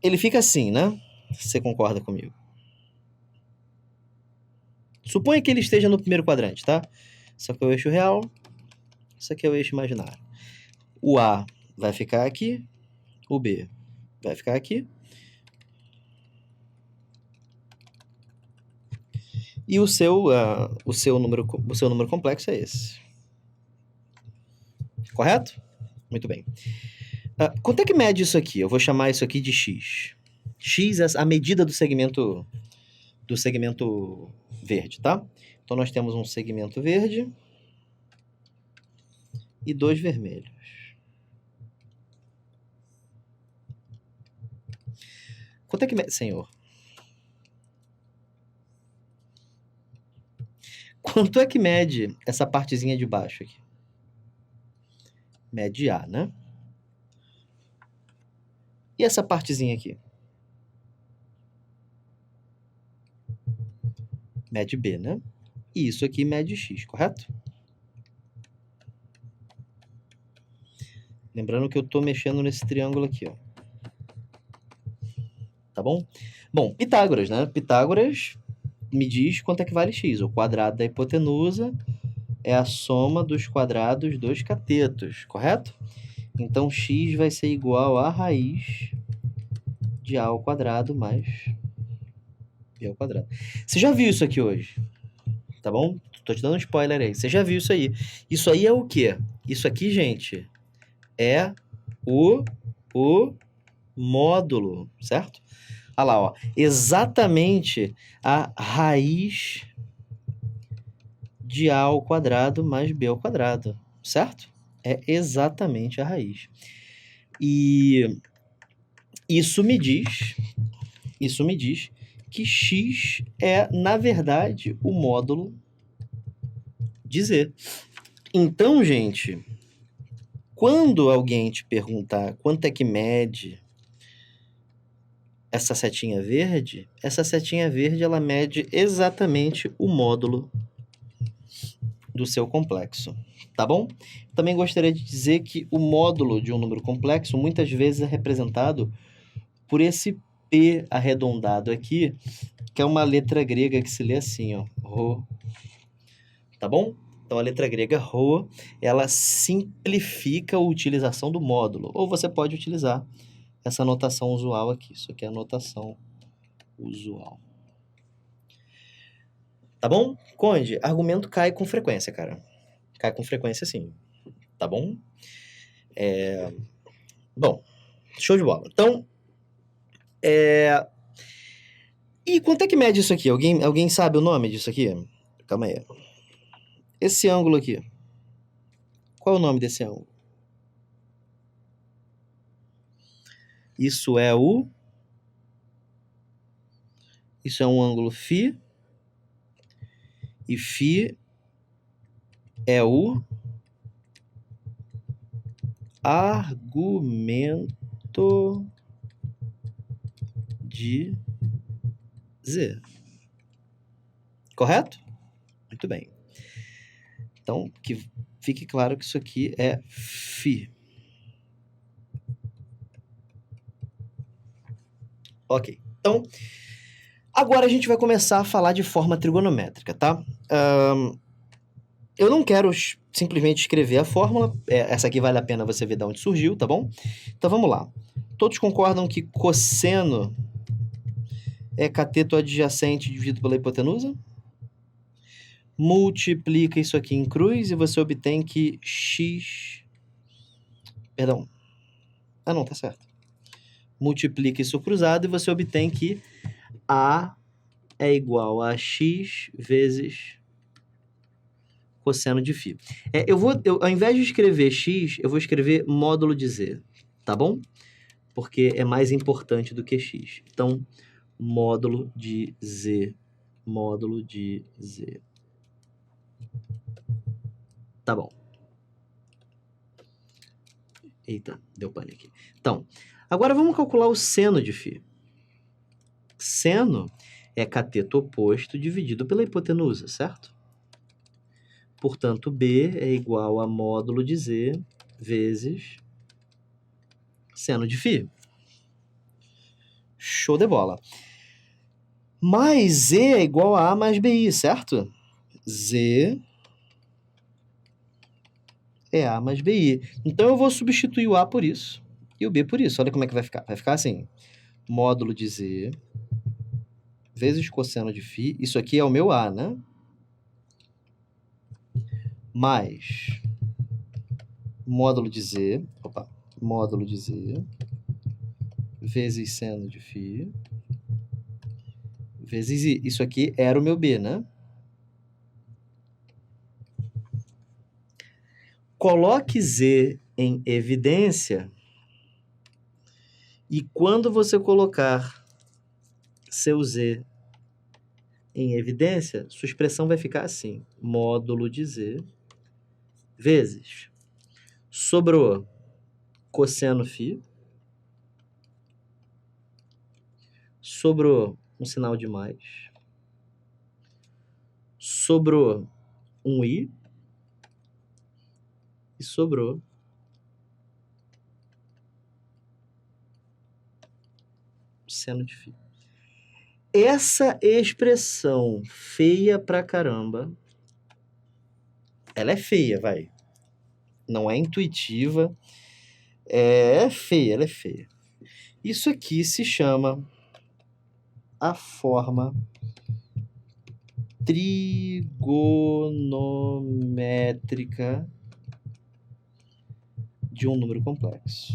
Ele fica assim, né? Você concorda comigo? Suponha que ele esteja no primeiro quadrante, tá? Isso aqui é o eixo real, isso aqui é o eixo imaginário. O A vai ficar aqui, o B vai ficar aqui. E o seu número complexo é esse. Correto? Muito bem. Quanto é que mede isso aqui? Eu vou chamar isso aqui de x. X é a medida do segmento verde, tá? Então, nós temos um segmento verde e 2 vermelhos. Quanto é que mede, senhor? Quanto é que mede essa partezinha de baixo aqui? Mede A, né? E essa partezinha aqui? Mede B, né? E isso aqui mede X, correto? Lembrando que eu estou mexendo nesse triângulo aqui, ó. Tá bom? Bom, Pitágoras, né? Pitágoras me diz quanto é que vale X. O quadrado da hipotenusa é a soma dos quadrados dos catetos, correto? Então, X vai ser igual a raiz de A ao quadrado mais B ao quadrado. Você já viu isso aqui hoje? Tá bom? Tô te dando um spoiler aí. Você já viu isso aí. Isso aí é o quê? Isso aqui, gente, é o módulo, certo? Olha lá, ó. Exatamente a raiz de A ao quadrado mais B ao quadrado, certo? É exatamente a raiz. E isso me diz que x é, na verdade, o módulo de z. Então, gente, quando alguém te perguntar quanto é que mede essa setinha verde ela mede exatamente o módulo do seu complexo, tá bom? Também gostaria de dizer que o módulo de um número complexo muitas vezes é representado por esse P arredondado aqui, que é uma letra grega que se lê assim, ó, Rho, tá bom? Então, a letra grega Rho, ela simplifica a utilização do módulo, ou você pode utilizar essa notação usual aqui. Isso aqui é a notação usual. Tá bom? Conde, argumento cai com frequência, cara. Cai com frequência, sim. Tá bom? Bom, show de bola. Então, E quanto é que mede isso aqui? Alguém sabe o nome disso aqui? Calma aí. Esse ângulo aqui. Qual é o nome desse ângulo? Isso é um ângulo φ, e φ é o argumento de Z. Correto? Muito bem. Então, que fique claro que isso aqui é φ. Ok. Então, agora a gente vai começar a falar de forma trigonométrica, tá? Eu não quero simplesmente escrever a fórmula. Essa aqui vale a pena você ver de onde surgiu, tá bom? Então, vamos lá. Todos concordam que cosseno é cateto adjacente dividido pela hipotenusa? Multiplica isso aqui em cruz e você obtém que x... Perdão. Ah, não, tá certo. Multiplica isso cruzado e você obtém que A é igual a x vezes cosseno de φ. Ao invés de escrever x, eu vou escrever módulo de z, tá bom? Porque é mais importante do que x. Então, módulo de z. Módulo de z. Tá bom. Eita, deu pane aqui. Então, agora vamos calcular o seno de φ. Seno é cateto oposto dividido pela hipotenusa, certo? Portanto, B é igual a módulo de Z vezes seno de φ. Show de bola. Mais Z é igual a A mais BI, certo? Z é A mais BI. Então, eu vou substituir o A por isso e o B por isso. Olha como é que vai ficar. Vai ficar assim, módulo de Z vezes cosseno de φ. Isso aqui é o meu A, né? Mais módulo de Z. Opa. Módulo de Z vezes seno de φ vezes I. Isso aqui era o meu B, né? Coloque Z em evidência e quando você colocar seu Z em evidência, sua expressão vai ficar assim, módulo de Z vezes. Sobrou cosseno φ, sobrou um sinal de mais, sobrou um I e sobrou seno de φ. Essa expressão feia pra caramba, ela é feia, vai. Não é intuitiva, é feia, ela é feia. Isso aqui se chama a forma trigonométrica de um número complexo.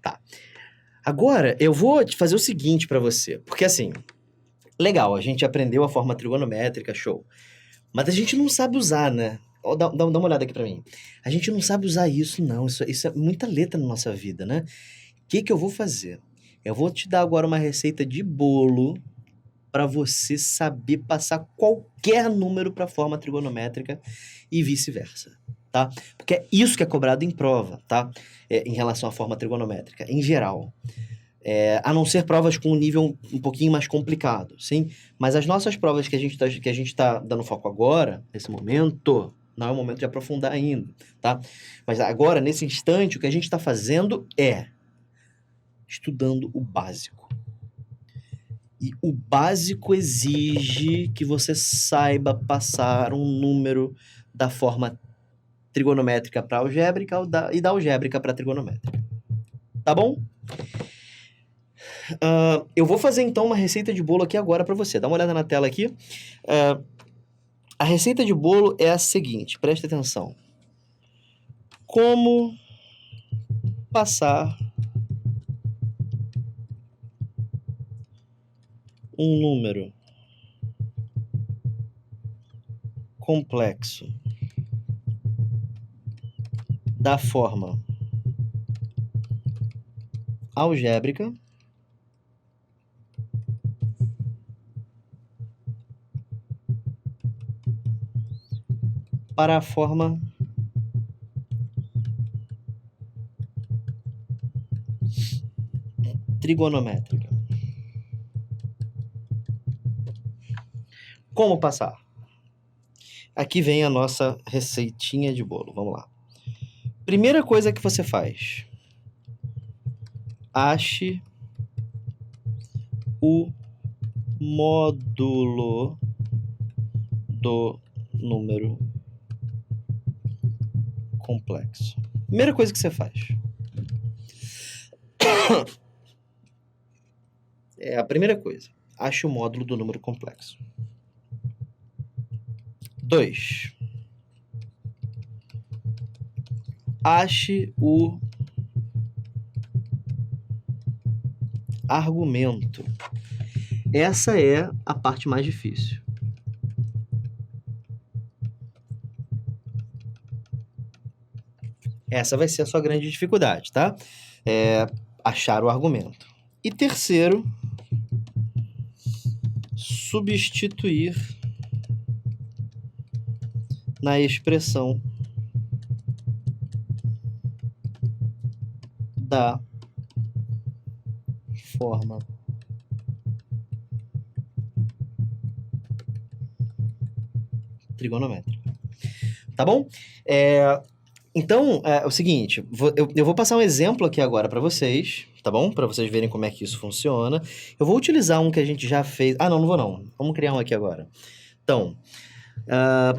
Tá. Agora, eu vou te fazer o seguinte para você, porque assim, legal, a gente aprendeu a forma trigonométrica, show. Mas a gente não sabe usar, né? Dá uma olhada aqui para mim. A gente não sabe usar isso, não. Isso é muita letra na nossa vida, né? O que eu vou fazer? Eu vou te dar agora uma receita de bolo para você saber passar qualquer número para a forma trigonométrica e vice-versa, tá? Porque é isso que é cobrado em prova, tá? Em relação à forma trigonométrica, em geral. A não ser provas com um nível um pouquinho mais complicado, sim? Mas as nossas provas que a gente tá dando foco agora, nesse momento, não é o momento de aprofundar ainda, tá? Mas agora, nesse instante, o que a gente está fazendo é estudando o básico. E o básico exige que você saiba passar um número da forma trigonométrica para algébrica e da algébrica para trigonométrica. Tá bom? Eu vou fazer então uma receita de bolo aqui agora para você. Dá uma olhada na tela aqui. A receita de bolo é a seguinte, preste atenção. Como passar um número complexo da forma algébrica para a forma trigonométrica. Como passar? Aqui vem a nossa receitinha de bolo. Vamos lá. Primeira coisa que você faz: ache o módulo do número complexo. Primeira coisa que você faz. É a primeira coisa. Ache o módulo do número complexo. 2. Ache o argumento. Essa é a parte mais difícil. Essa vai ser a sua grande dificuldade, tá? Achar o argumento. E terceiro, substituir na expressão da forma trigonométrica. Tá bom? Então, é o seguinte, eu vou passar um exemplo aqui agora para vocês, tá bom? Para vocês verem como é que isso funciona. Eu vou utilizar um que a gente já fez... Ah, não vou não. Vamos criar um aqui agora. Então,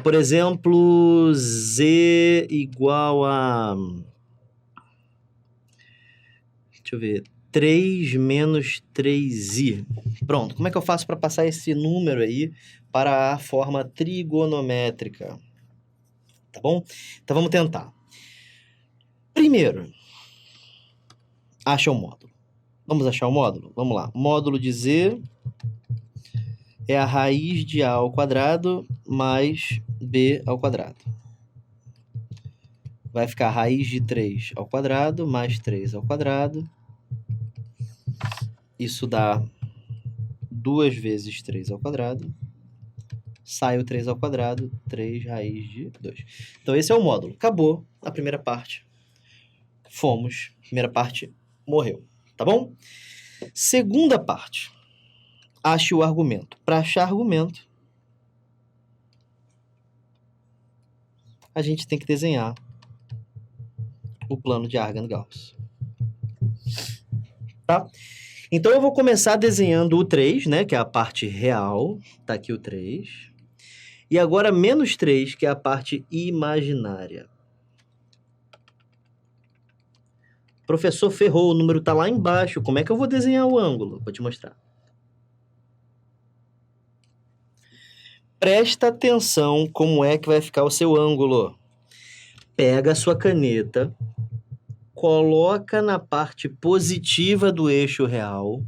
por exemplo, z igual a... Deixa eu ver. 3 menos 3i. Pronto. Como é que eu faço para passar esse número aí para a forma trigonométrica? Tá bom? Então, vamos tentar. Primeiro, acha o módulo. Vamos achar o módulo? Vamos lá. Módulo de z é a raiz de a ao quadrado mais b ao quadrado. Vai ficar a raiz de 3 ao quadrado mais 3 ao quadrado. Isso dá 2 vezes 3 ao quadrado. Sai o 3 ao quadrado, 3 raiz de 2. Então, esse é o módulo. Acabou a primeira parte. Fomos. Primeira parte morreu. Tá bom? Segunda parte. Ache o argumento. Para achar argumento, a gente tem que desenhar o plano de Argand-Gauss. Tá? Então, eu vou começar desenhando o 3, né? Que é a parte real. Tá aqui o 3. E agora, menos 3, que é a parte imaginária. Professor, ferrou, o número tá lá embaixo. Como é que eu vou desenhar o ângulo? Vou te mostrar. Presta atenção como é que vai ficar o seu ângulo. Pega a sua caneta, coloca na parte positiva do eixo real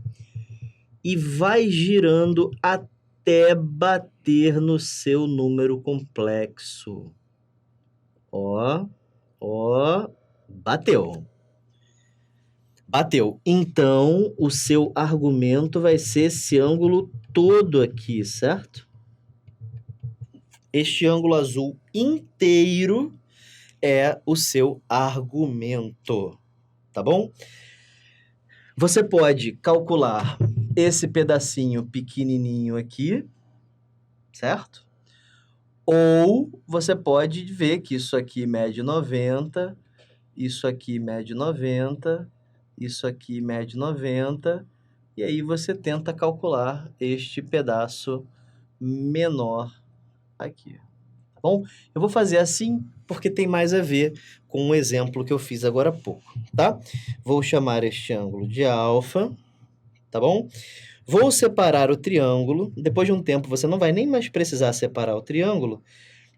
e vai girando até bater no seu número complexo. Ó, bateu. Bateu. Então, o seu argumento vai ser esse ângulo todo aqui, certo? Este ângulo azul inteiro é o seu argumento, tá bom? Você pode calcular esse pedacinho pequenininho aqui, certo? Ou você pode ver que isso aqui mede 90, isso aqui mede 90, isso aqui mede 90, e aí você tenta calcular este pedaço menor aqui, tá bom? Eu vou fazer assim porque tem mais a ver com um exemplo que eu fiz agora há pouco, tá? Vou chamar este ângulo de alfa, tá bom? Vou separar o triângulo. Depois de um tempo você não vai nem mais precisar separar o triângulo,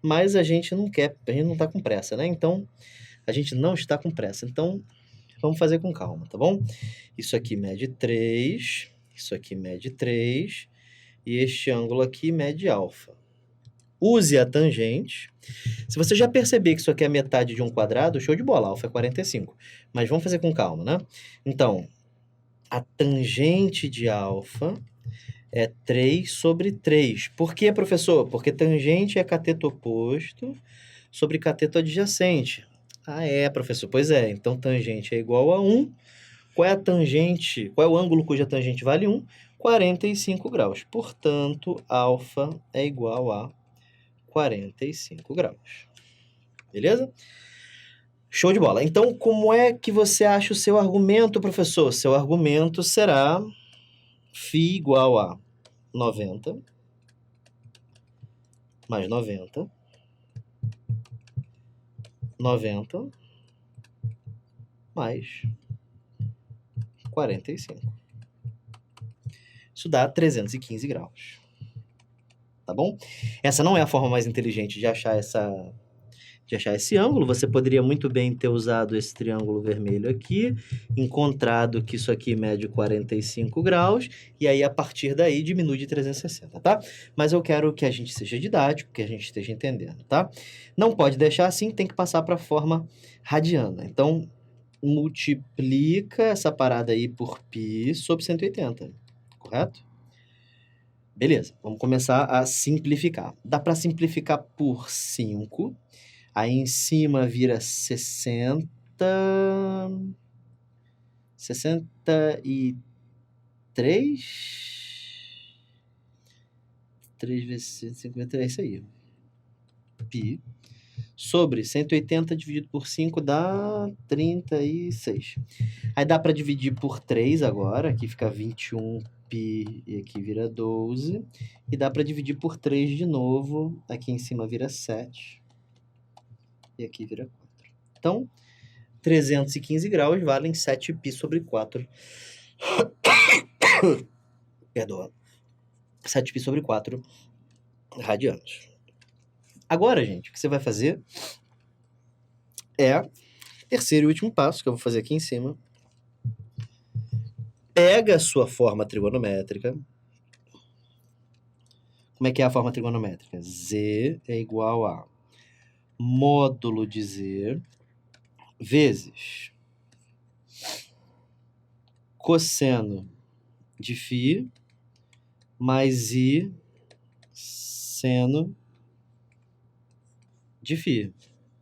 mas a gente não está com pressa, né? Então, a gente não está com pressa. Então, vamos fazer com calma, tá bom? Isso aqui mede 3, isso aqui mede 3, e este ângulo aqui mede alfa. use a tangente. Se você já perceber que isso aqui é metade de um quadrado, show de bola, alfa é 45. Mas vamos fazer com calma, né? Então, a tangente de alfa é 3 sobre 3. Por quê, professor? Porque tangente é cateto oposto sobre cateto adjacente. Ah, é, professor. Pois é. Então, tangente é igual a 1. Qual é a tangente? Qual é o ângulo cuja tangente vale 1? 45 graus. Portanto, alfa é igual a 45 graus. Beleza? Show de bola. Então, como é que você acha o seu argumento, professor? Seu argumento será φ igual a 90 mais 90, 90 mais 45. Isso dá 315 graus. Tá bom? Essa não é a forma mais inteligente de achar esse ângulo. Você poderia muito bem ter usado esse triângulo vermelho aqui, encontrado que isso aqui mede 45 graus, e aí a partir daí diminui de 360, tá? Mas eu quero que a gente seja didático, que a gente esteja entendendo, tá? Não pode deixar assim, tem que passar para a forma radiana. Então, multiplica essa parada aí por π sobre 180, correto? Beleza, vamos começar a simplificar. Dá para simplificar por 5. Aí em cima vira 60... 63... 3 vezes 150 é isso aí. Π sobre 180 dividido por 5 dá 36. Aí dá para dividir por 3 agora, aqui fica 21 π e aqui vira 12. E dá para dividir por 3 de novo, aqui em cima vira 7. E aqui vira 4. Então, 315 graus valem 7π sobre 4. Perdoa. 7π sobre 4 radianos. Agora, gente, o que você vai fazer é terceiro e último passo, que eu vou fazer aqui em cima. Pega a sua forma trigonométrica. Como é que é a forma trigonométrica? Z é igual a módulo de Z vezes cosseno de φ mais I seno de φ,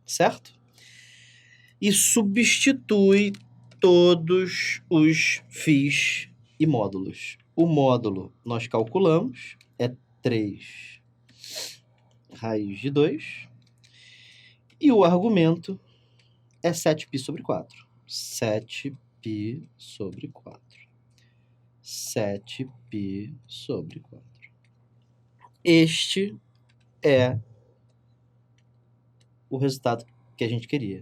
certo? E substitui todos os φs e módulos. O módulo nós calculamos, é 3 raiz de 2. E o argumento é 7π sobre 4. 7π sobre 4. 7π sobre 4. Este é o resultado que a gente queria.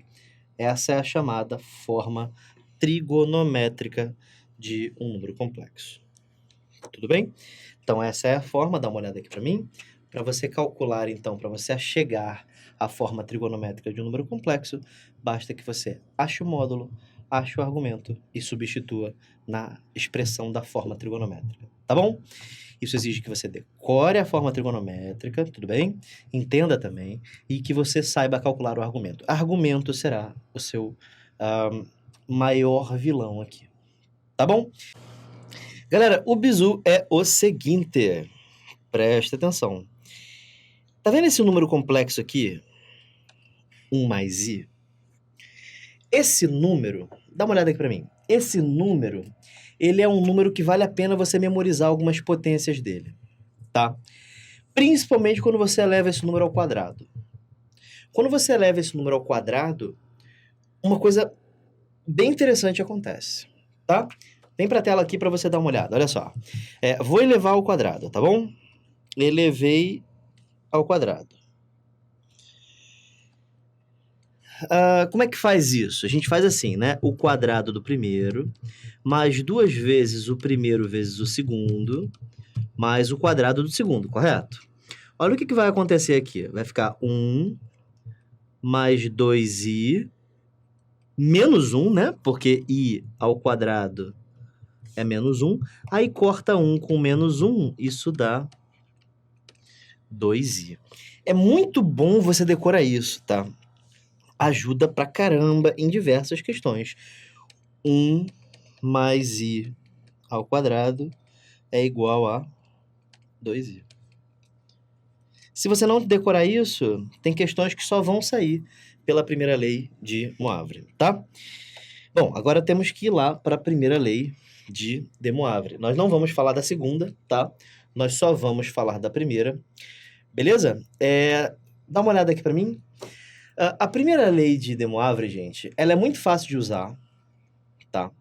Essa é a chamada forma trigonométrica de um número complexo. Tudo bem? Então, essa é a forma, dá uma olhada aqui para mim. Para você calcular, então, para você chegar à forma trigonométrica de um número complexo, basta que você ache o módulo, ache o argumento e substitua na expressão da forma trigonométrica. Tá bom? Isso exige que você decore a forma trigonométrica, tudo bem? Entenda também e que você saiba calcular o argumento. Argumento será o seu maior vilão aqui, tá bom? Galera, o bizu é o seguinte, presta atenção. Tá vendo esse número complexo aqui? 1 mais i? Esse número, dá uma olhada aqui para mim. Esse número, ele é um número que vale a pena você memorizar algumas potências dele, tá? Principalmente quando você eleva esse número ao quadrado. Quando você eleva esse número ao quadrado, uma coisa bem interessante acontece, tá? Vem para a tela aqui para você dar uma olhada, olha só. Vou elevar ao quadrado, tá bom? Elevei ao quadrado. Como é que faz isso? A gente faz assim, né? O quadrado do primeiro, mais 2 vezes o primeiro vezes o segundo, mais o quadrado do segundo, correto? Olha o que vai acontecer aqui. Vai ficar 1 mais 2i menos 1, né? Porque i ao quadrado é menos 1. Aí corta 1 com menos 1, isso dá 2i. É muito bom você decorar isso, tá? Ajuda pra caramba em diversas questões. 1 mais i ao quadrado é igual a 2i. Se você não decorar isso, tem questões que só vão sair pela primeira lei de Moivre, tá? Bom, agora temos que ir lá para a primeira lei de De Moivre. Nós não vamos falar da segunda, tá? Nós só vamos falar da primeira. Beleza? Dá uma olhada aqui para mim. A primeira lei de De Moivre, gente, ela é muito fácil de usar, tá?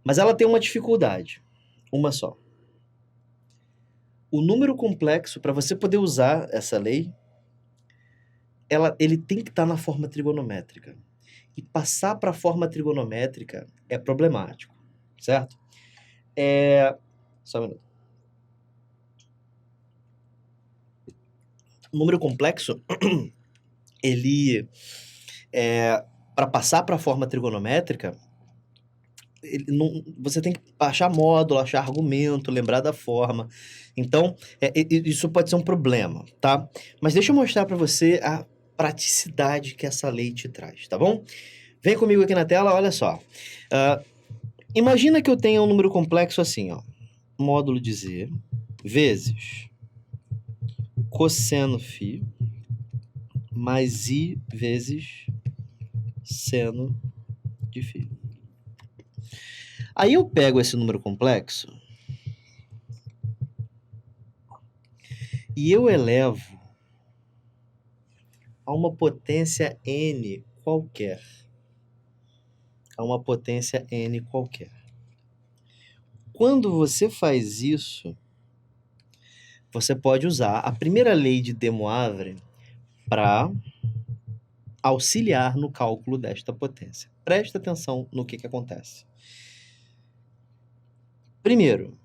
Mas ela tem uma dificuldade. Uma só. O número complexo, para você poder usar essa lei, ele tem que estar na forma trigonométrica. E passar para a forma trigonométrica é problemático, certo? Só um minuto. O número complexo, ele, para passar para a forma trigonométrica, você tem que achar módulo, achar argumento, lembrar da forma. Então, isso pode ser um problema, tá? Mas deixa eu mostrar para você a praticidade que essa lei te traz, tá bom? Vem comigo aqui na tela, olha só. Imagina que eu tenha um número complexo assim, ó. Módulo de z vezes cosseno φ mais i vezes seno de φ. Aí eu pego esse número complexo e eu elevo a uma potência n qualquer. A uma potência n qualquer. Quando você faz isso, você pode usar a primeira lei de De Moivre para auxiliar no cálculo desta potência. Presta atenção no que acontece. Primeiro,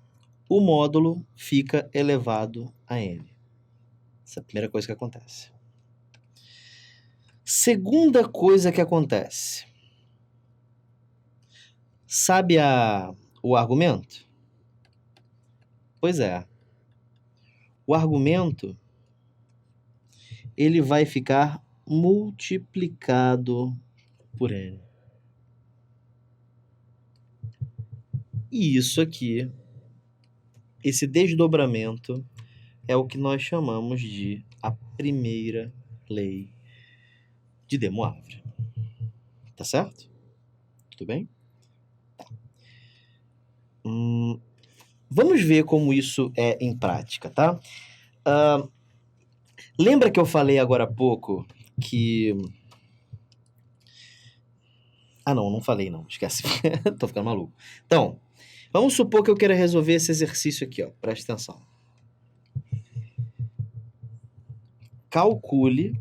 o módulo fica elevado a n. Essa é a primeira coisa que acontece. Segunda coisa que acontece. Sabe o argumento? Pois é. O argumento, ele vai ficar multiplicado por n. E isso aqui, esse desdobramento, é o que nós chamamos de a primeira lei de De Moivre. Tá certo? Tudo bem? Tá. Vamos ver como isso é em prática, tá? Lembra que eu falei agora há pouco que... não falei não, esquece. Tô ficando maluco. Então, vamos supor que eu queira resolver esse exercício aqui, ó. Presta atenção. Calcule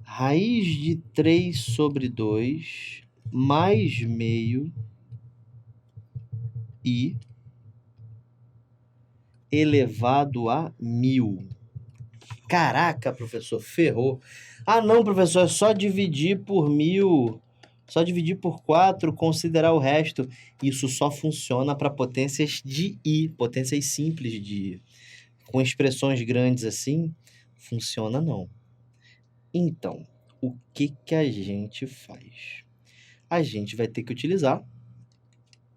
raiz de 3 sobre 2 mais meio i elevado a 1000. Caraca, professor, ferrou. Não, professor, é só dividir por 1000, só dividir por 4, considerar o resto. Isso só funciona para potências de i, potências simples de i. Com expressões grandes assim, funciona não. Então, o que a gente faz? A gente vai ter que utilizar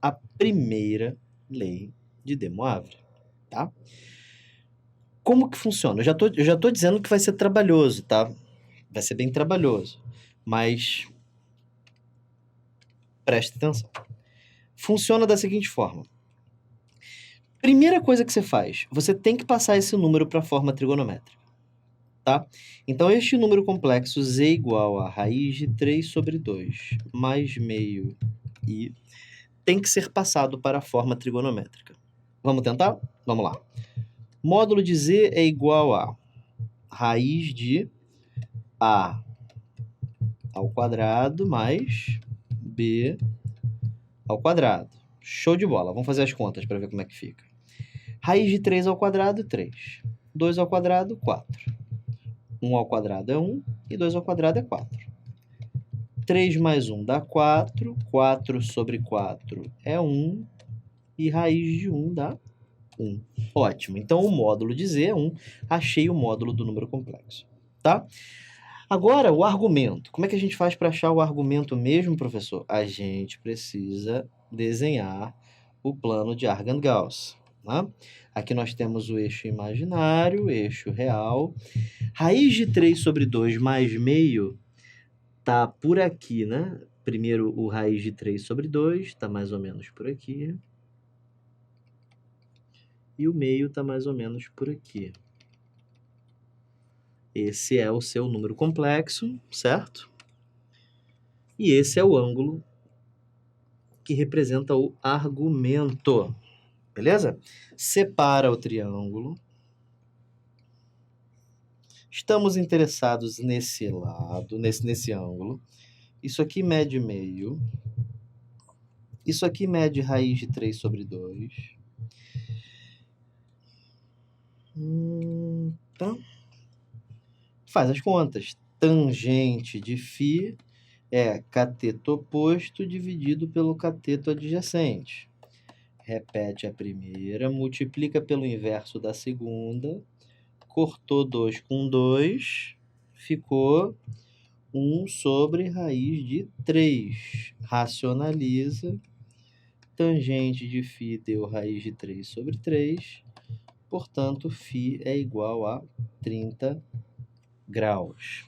a primeira lei de De Moivre, tá? Como que funciona? Eu já tô dizendo que vai ser trabalhoso, tá? Vai ser bem trabalhoso, mas preste atenção. Funciona da seguinte forma. Primeira coisa que você faz, você tem que passar esse número para a forma trigonométrica, tá? Então, este número complexo, z igual a raiz de 3 sobre 2 mais meio i, tem que ser passado para a forma trigonométrica. Vamos tentar? Vamos lá. Módulo de z é igual a raiz de a ao quadrado mais b ao quadrado. Show de bola. Vamos fazer as contas para ver como é que fica. Raiz de 3 ao quadrado, 3. 2 ao quadrado, 4. 1 ao quadrado é 1 e 2 ao quadrado é 4. 3 mais 1 dá 4. 4 sobre 4 é 1. e raiz de 1 dá 1. Ótimo. Então, o módulo de Z é 1. Achei o módulo do número complexo, tá? Agora, o argumento. Como é que a gente faz para achar o argumento mesmo, professor? A gente precisa desenhar o plano de Argand-Gauss, tá? Aqui nós temos o eixo imaginário, o eixo real. Raiz de 3 sobre 2 mais meio tá por aqui, né? Primeiro, o raiz de 3 sobre 2 está mais ou menos por aqui. E o meio está mais ou menos por aqui. Esse é o seu número complexo, certo? E esse é o ângulo que representa o argumento, beleza? Separa o triângulo. Estamos interessados nesse lado, nesse ângulo. Isso aqui mede meio. Isso aqui mede raiz de 3 sobre 2. Tá? Faz as contas. Tangente de φ é cateto oposto dividido pelo cateto adjacente. Repete a primeira, multiplica pelo inverso da segunda, cortou 2 com 2, ficou 1 sobre raiz de 3. Racionaliza, tangente de φ deu raiz de 3 sobre 3, portanto, φ é igual a 30 graus.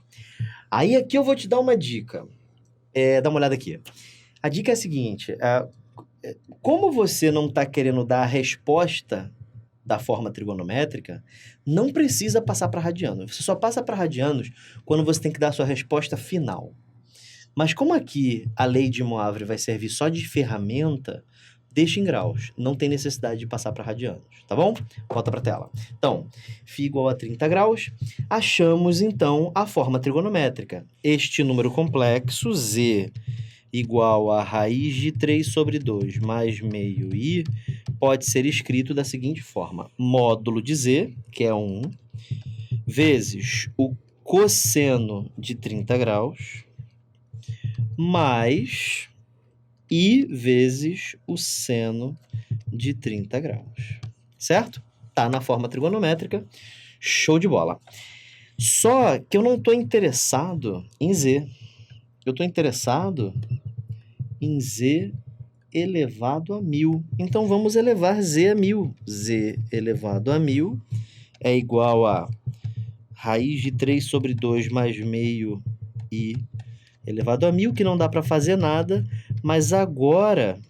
Aí aqui eu vou te dar uma dica. Dá uma olhada aqui. A dica é a seguinte, como você não está querendo dar a resposta da forma trigonométrica, não precisa passar para radianos. Você só passa para radianos quando você tem que dar a sua resposta final. Mas como aqui a lei de Moivre vai servir só de ferramenta, deixa em graus. Não tem necessidade de passar para radianos, tá bom? Volta para a tela. Então, φ igual a 30 graus. Achamos, então, a forma trigonométrica. Este número complexo, Z igual a raiz de 3 sobre 2 mais meio I, pode ser escrito da seguinte forma. Módulo de Z, que é 1, vezes o cosseno de 30 graus, mais I vezes o seno de 30 graus. Certo? Tá na forma trigonométrica. Show de bola. Só que eu não estou interessado em Z. Eu estou interessado em Z elevado a 1000. Então, vamos elevar Z a 1000. Z elevado a 1000 é igual a raiz de 3 sobre 2 mais meio I elevado a 1000, que não dá para fazer nada, mas agora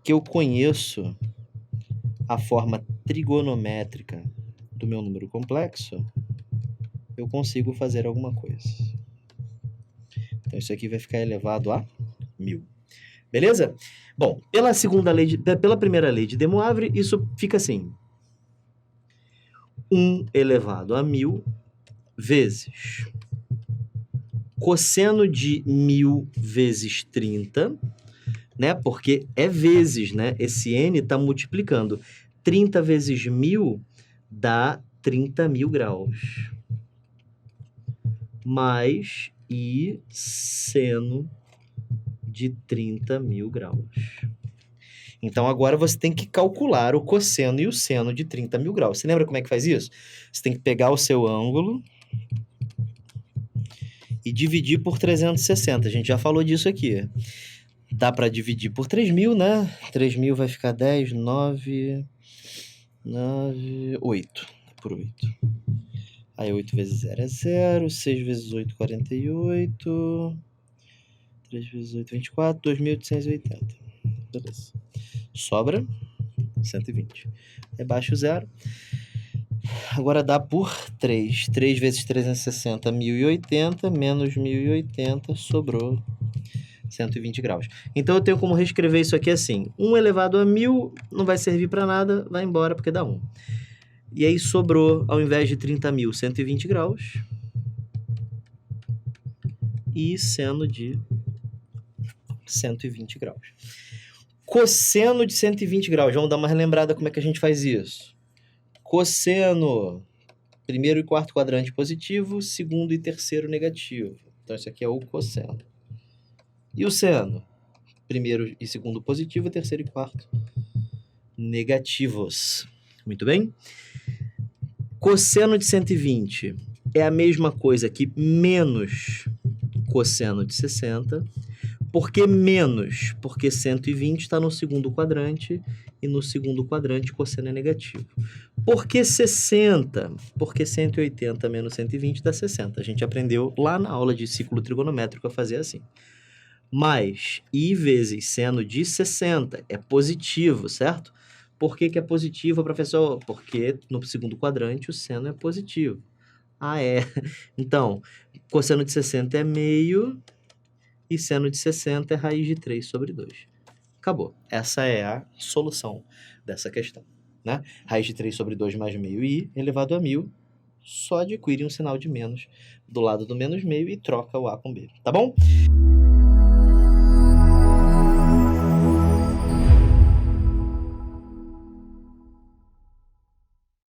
que eu conheço a forma trigonométrica do meu número complexo, eu consigo fazer alguma coisa. Então, isso aqui vai ficar elevado a 1000. Beleza? Bom, pela primeira lei de De Moivre, isso fica assim. 1 elevado a 1000 vezes cosseno de 1000 vezes 30, né? Porque é vezes, né? Esse n está multiplicando. 30 vezes 1000 dá 30.000 graus. Mais I seno de 30.000 graus. Então, agora você tem que calcular o cosseno e o seno de 30.000 graus. Você lembra como é que faz isso? Você tem que pegar o seu ângulo e dividir por 360. A gente já falou disso aqui. Dá para dividir por 3.000, né? 3.000 vai ficar 10, 9, 8. Por 8. Aí 8 vezes 0 é 0. 6 vezes 8, 48. 3 vezes 8, 24. 2.880. Beleza. Sobra 120. Rebaixo 0. Agora dá por 3. 3 vezes 360, 1080. Menos 1080, sobrou 120 graus. Então, eu tenho como reescrever isso aqui assim. 1 elevado a 1000 não vai servir para nada, vai embora porque dá 1. E aí, sobrou, ao invés de 30.000, 120 graus. E seno de 120 graus. Cosseno de 120 graus. Vamos dar uma relembrada como é que a gente faz isso. Cosseno, primeiro e quarto quadrante positivo, segundo e terceiro negativo. Então, isso aqui é o cosseno. E o seno? primeiro e segundo positivo, terceiro e quarto negativos. Muito bem? Cosseno de 120 é a mesma coisa que menos cosseno de 60. Por que menos? Porque 120 está no segundo quadrante e no segundo quadrante cosseno é negativo. Por que 60? Porque 180 menos 120 dá 60. A gente aprendeu lá na aula de ciclo trigonométrico a fazer assim. Mais I vezes seno de 60 é positivo, certo? Por que é positivo, professor? Porque no segundo quadrante o seno é positivo. Ah, é. Então, cosseno de 60 é meio e seno de 60 é raiz de 3 sobre 2. Acabou. Essa é a solução dessa questão, né? Raiz de 3 sobre 2 mais meio i elevado a 1000. Só adquire um sinal de menos do lado do menos meio e troca o a com b, tá bom?